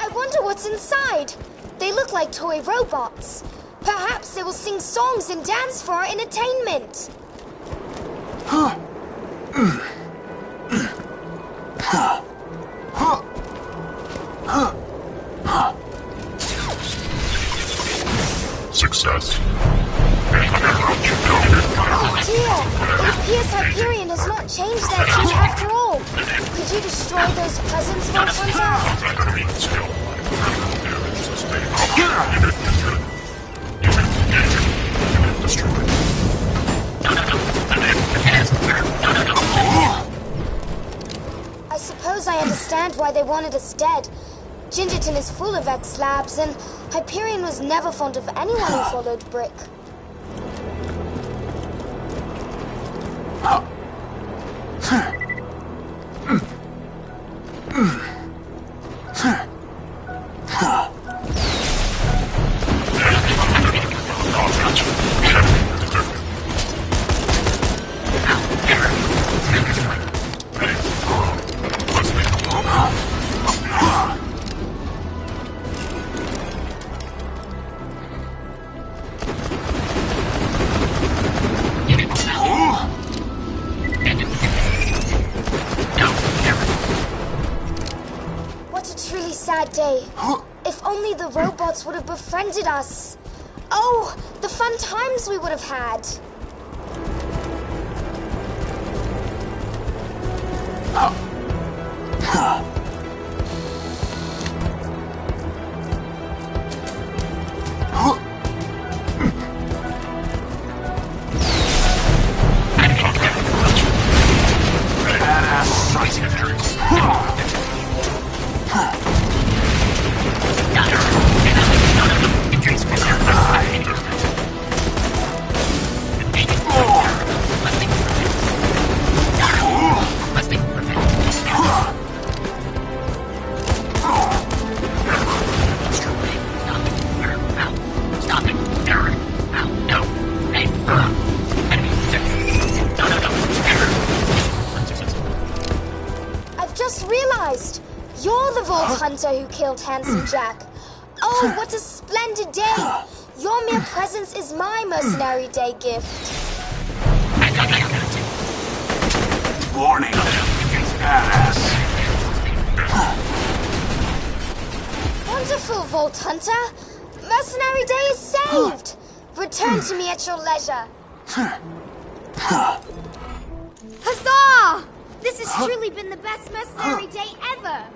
I wonder what's inside. They look like toy robots. Perhaps they will sing songs and dance for our entertainment. Success. Oh dear, it appears Hyperion has not changed their tune after all. Could you destroy those presents, Voltanta? I suppose I understand why they wanted us dead. Gingerton is full of X-Labs, and Hyperion was never fond of anyone who followed Brick. Day. If only the robots would have befriended us. Oh, the fun times we would have had. Hunter who killed Handsome Jack. Oh, what a splendid day! Your mere presence is my Mercenary Day gift. Warning. Badass. Wonderful, Vault Hunter. Mercenary Day is saved. Return to me at your leisure. Huzzah! This has truly been the best Mercenary Day ever.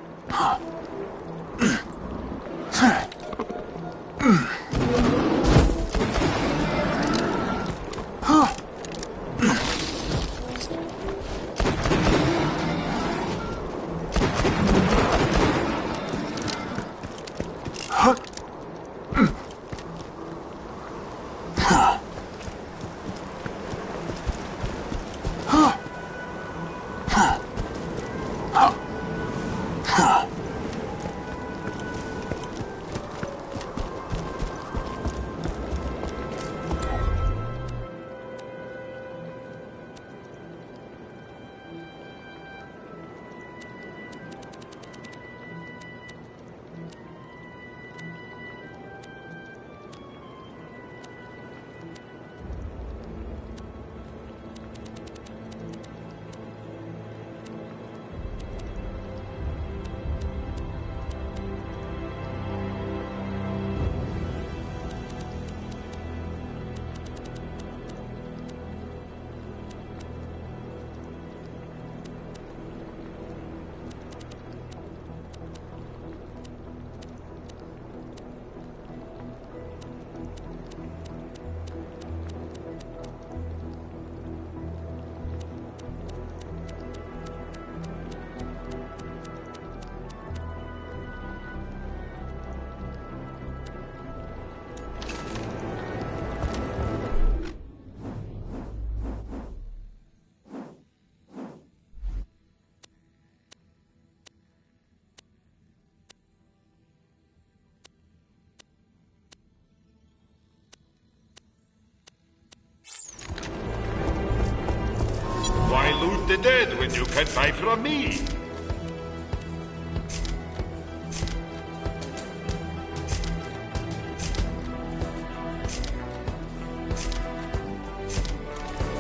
loot the dead when you can buy from me?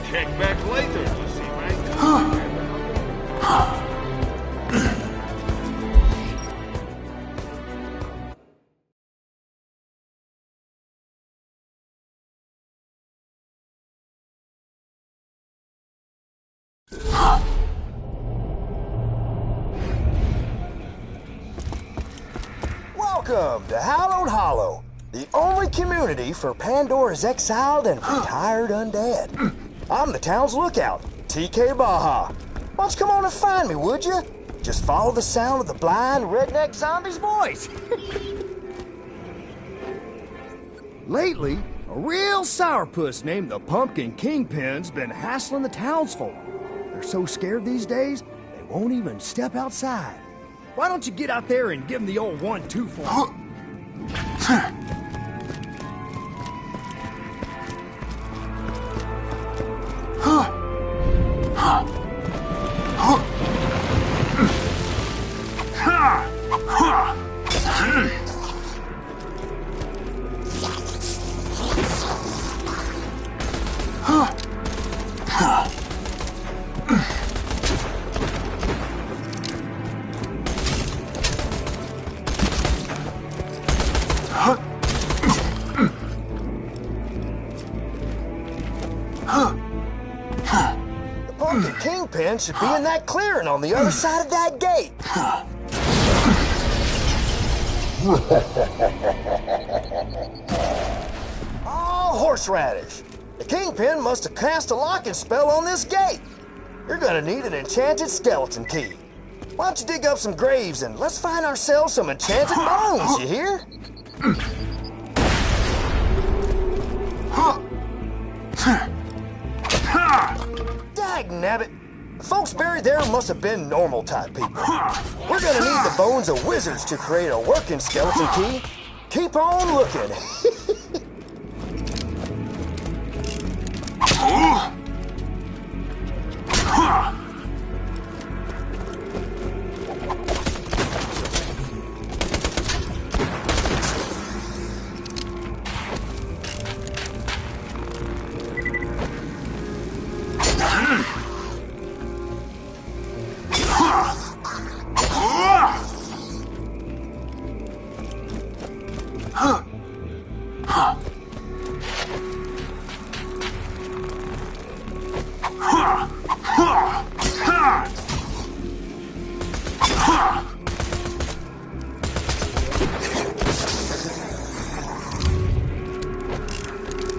Check back later to see my Welcome to Hallowed Hollow, the only community for Pandora's exiled and retired undead. I'm the town's lookout, TK Baja. Why don't you come on and find me, would you? Just follow the sound of the blind redneck zombie's voice. Lately, a real sourpuss named the Pumpkin Kingpin's been hassling the townsfolk. They're so scared these days, they won't even step outside. Why don't you get out there and give them the old 1-2 for me? The Pumpkin Kingpin should be in that clearing on the other side of that gate. Oh, horseradish. The Kingpin must have cast a locking spell on this gate. You're gonna need an enchanted skeleton key. Why don't you dig up some graves and let's find ourselves some enchanted bones, you hear? Dagnabbit. The folks buried there must have been normal type people. We're gonna need the bones of wizards to create a working skeleton key. Keep on looking.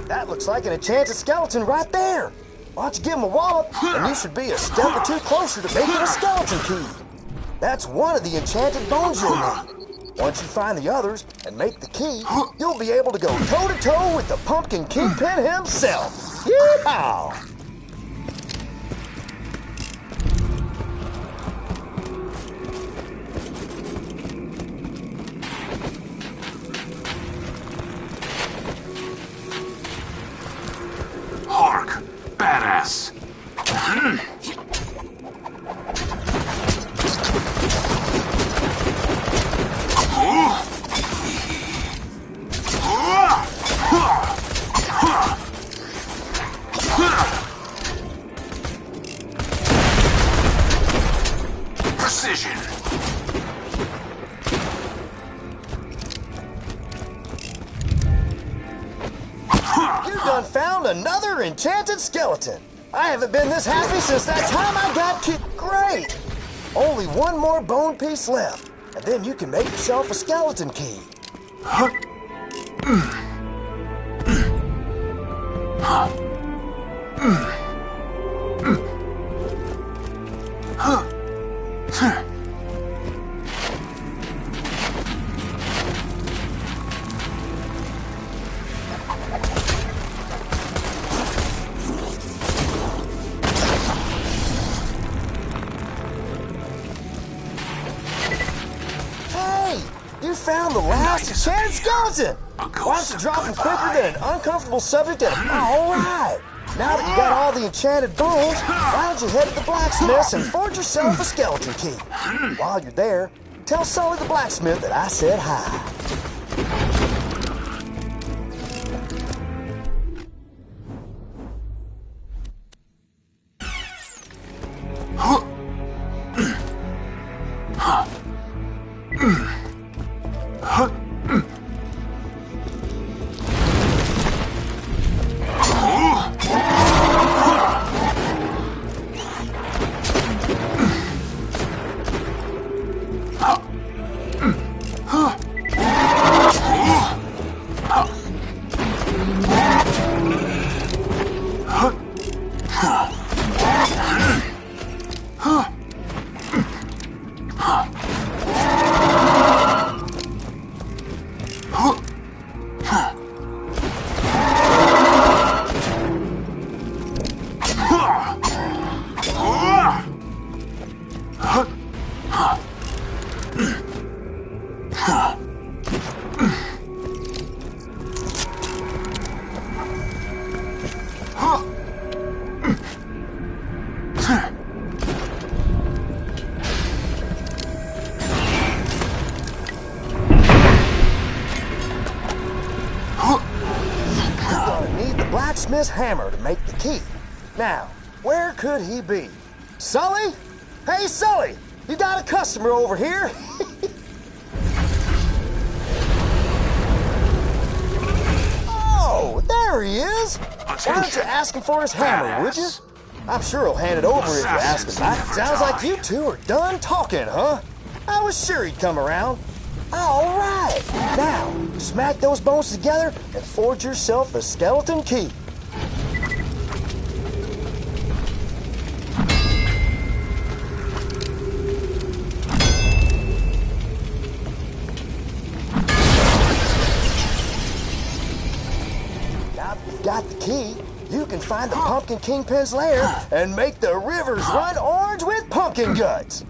That looks like an enchanted skeleton right there. Why don't you give him a wallop, and you should be a step or two closer to making a skeleton key. That's one of the enchanted bones you'll need. Once you find the others and make the key, you'll be able to go toe-to-toe with the Pumpkin Kingpin himself. Yeehaw! Hark, badass. Precision. You done found another enchanted skeleton. I haven't been this happy since that time I got kicked. Great! Only one more bone piece left, and then you can make yourself a skeleton key. You found the last enchanted skeleton! Why don't you drop him quicker than an uncomfortable subject and... All right! Now that you got all the enchanted bones, why don't you head to the blacksmith's and forge yourself a skeleton key? While you're there, tell Sully the blacksmith that I said hi. Blacksmith's hammer to make the key. Now, where could he be? Sully? Hey, Sully! You got a customer over here? Oh, there he is! Why don't you ask him for his hammer, would you? I'm sure he'll hand it over if you ask him back. Sounds like you two are done talking, huh? I was sure he'd come around. All right! Now, smack those bones together and forge yourself a skeleton key. Now that you've got the key, you can find the Pumpkin Kingpin's lair and make the rivers run orange with pumpkin guts.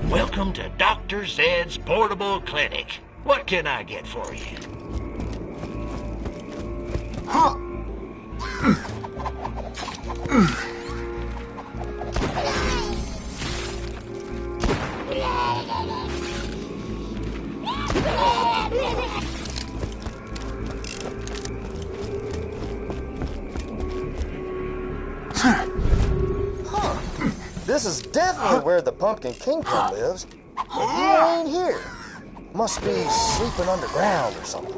Welcome to Dr. Zed's Portable Clinic. What can I get for you? This is definitely where the Pumpkin Kingpin lives, but he ain't here. Must be sleeping underground or something.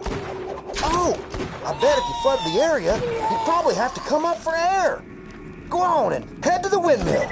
Oh, I bet if you flooded the area, you'd probably have to come up for air. Go on and head to the windmill.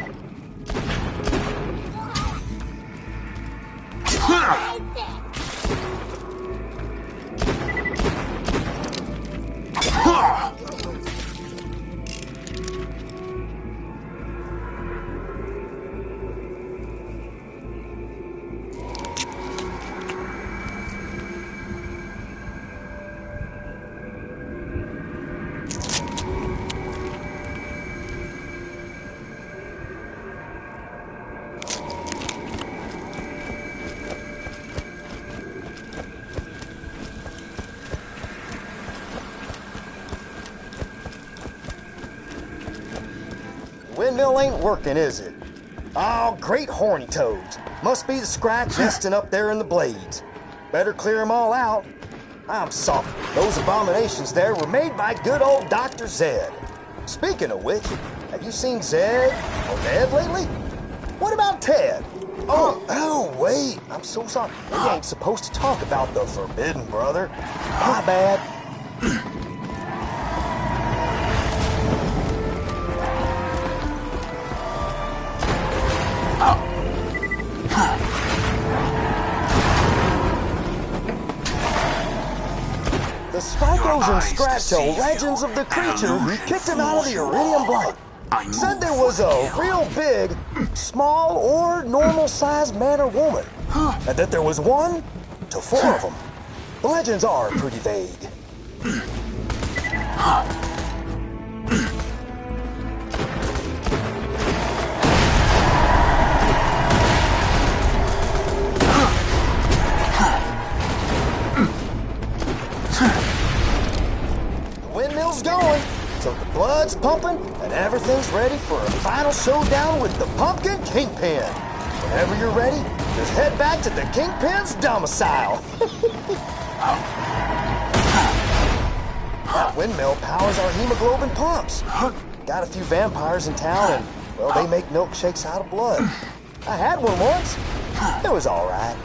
windmill ain't working, is it? Oh, great horny toads. Must be the scratch nesting up there in the blades. Better clear them all out. I'm sorry. Those abominations there were made by good old Dr. Zed. Speaking of which, have you seen Zed or Ned lately? What about Ted? Oh, wait. I'm so sorry. We ain't supposed to talk about the Forbidden Brother. My bad. The Spikos and Scratch are legends of the creature who kicked him out of the Iridium Blight. Said there was a real big, small, or normal-sized man or woman, and that there was 1 to 4 of them. The legends are pretty vague. The windmill's going, so the blood's pumping, and everything's ready for a final showdown with the Pumpkin Kingpin. Whenever you're ready, just head back to the Kingpin's domicile. That windmill powers our hemoglobin pumps. Got a few vampires in town, and, well, they make milkshakes out of blood. I had one once. It was all right.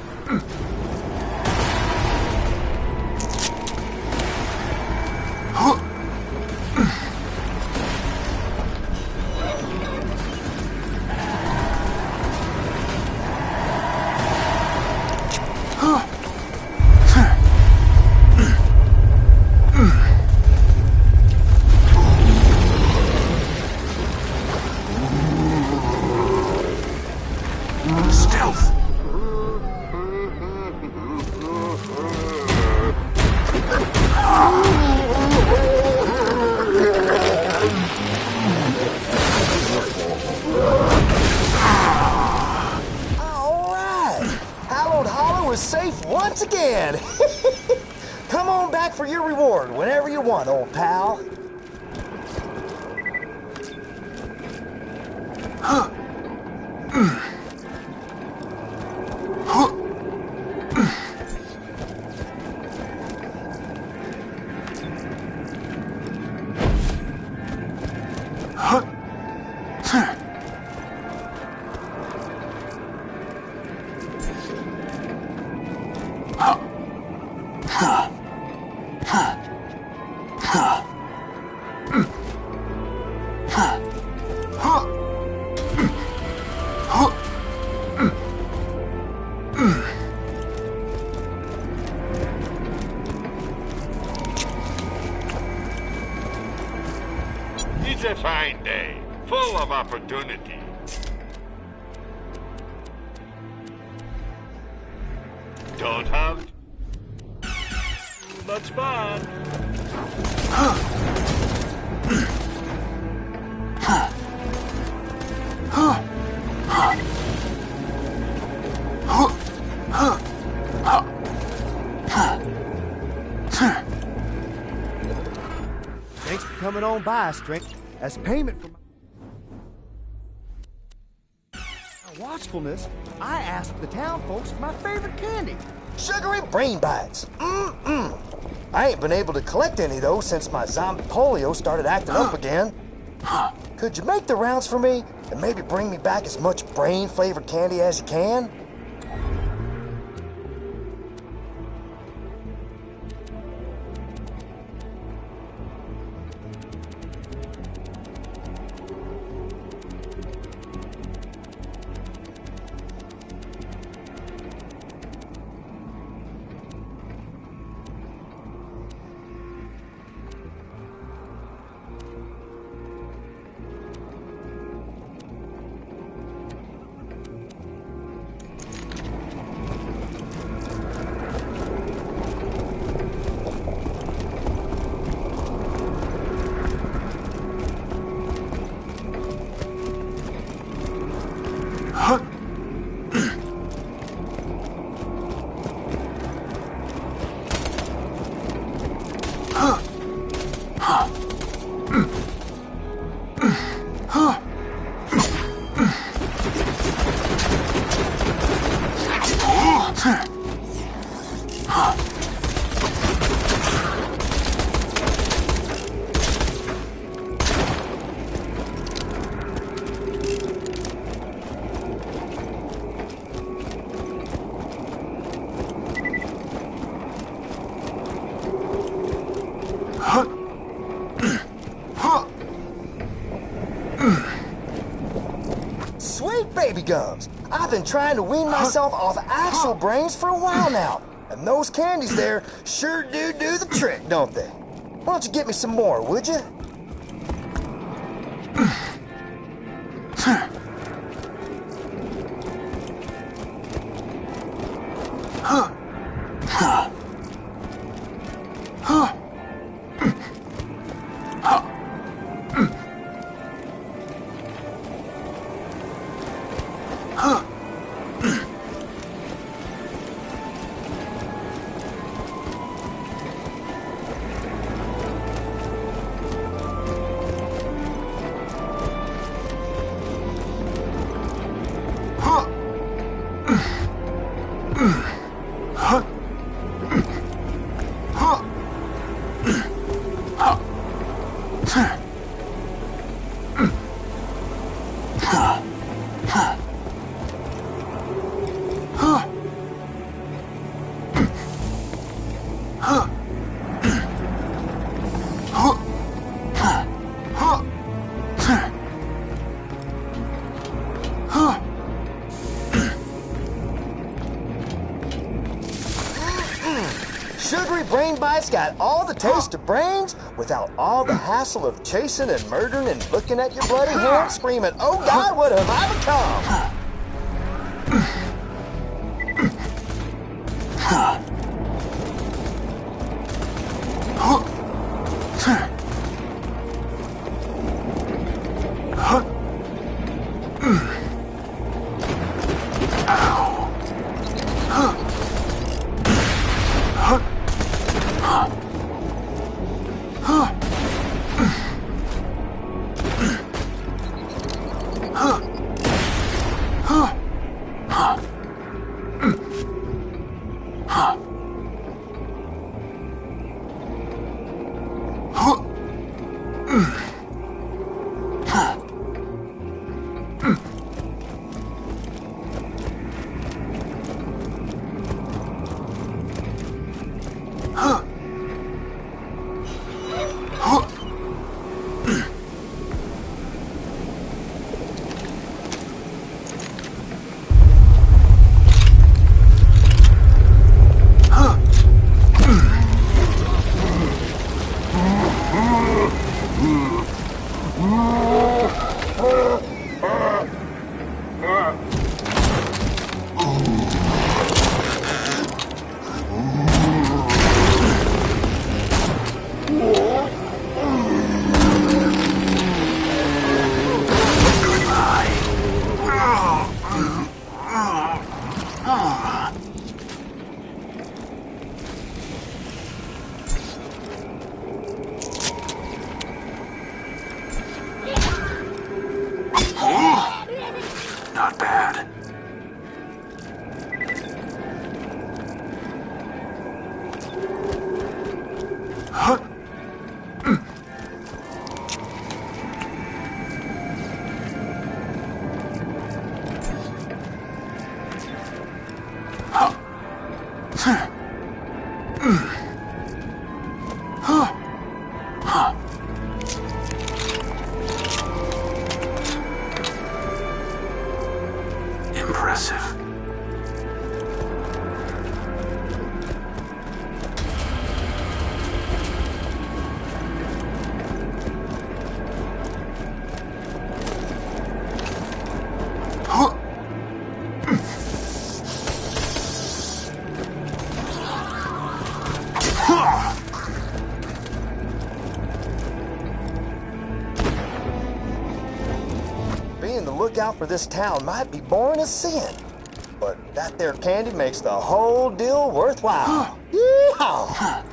Stealth. Was safe once again. Come on back for your reward whenever you want, old pal. It's a fine day, full of opportunity. Don't hunt. Much fun. Thanks for coming on by, Strength. As payment for my watchfulness, I asked the town folks for my favorite candy. Sugary brain bites. I ain't been able to collect any of those since my zombie polio started acting up again. Could you make the rounds for me and maybe bring me back as much brain-flavored candy as you can? Sweet baby gums! I've been trying to wean myself off actual brains for a while now. And those candies there sure do the trick, don't they? Why don't you get me some more, would you? Sugary brain bites got all the taste of brains without all the hassle of chasing and murdering and looking at your bloody hand screaming, "Oh God, what have I become?" Not bad. Impressive. Being the lookout for this town might be boring as sin, but that there candy makes the whole deal worthwhile. Yeehaw!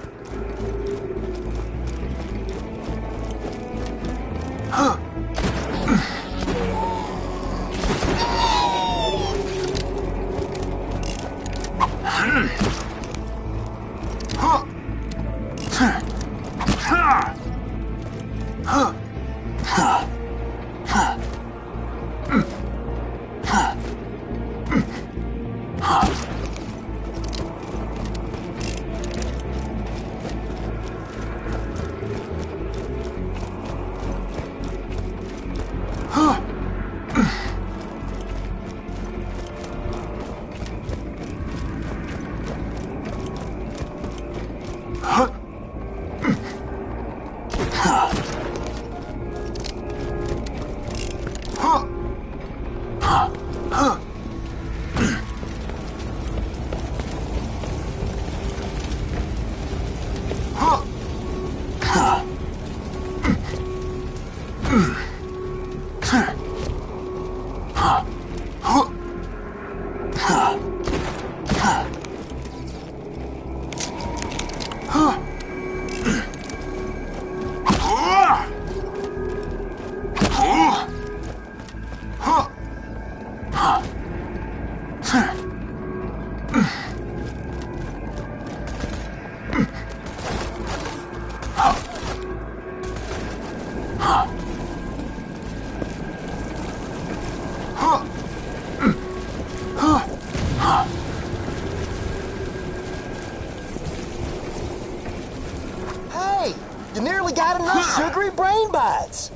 Hey, you nearly got enough sugary brain bites.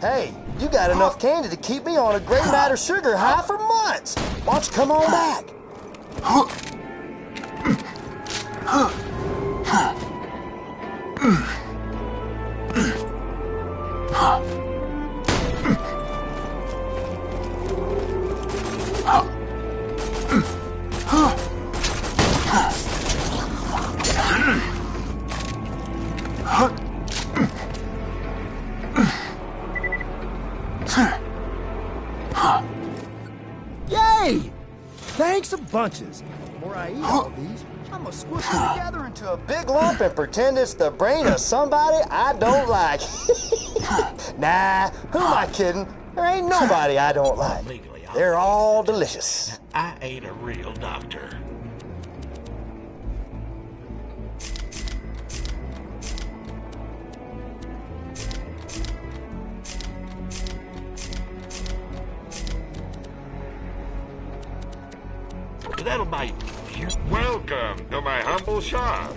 Hey, you got enough candy to keep me on a gray matter sugar high for months. Why don't you come on back? Yay! Thanks a bunches. The more I eat all these, I'm gonna squish them together into a Big lump and pretend it's the brain of somebody I don't like. Nah, who am I kidding? There ain't nobody I don't like. They're all delicious. I ain't a real doctor. That'll bite you. Welcome to my humble shop.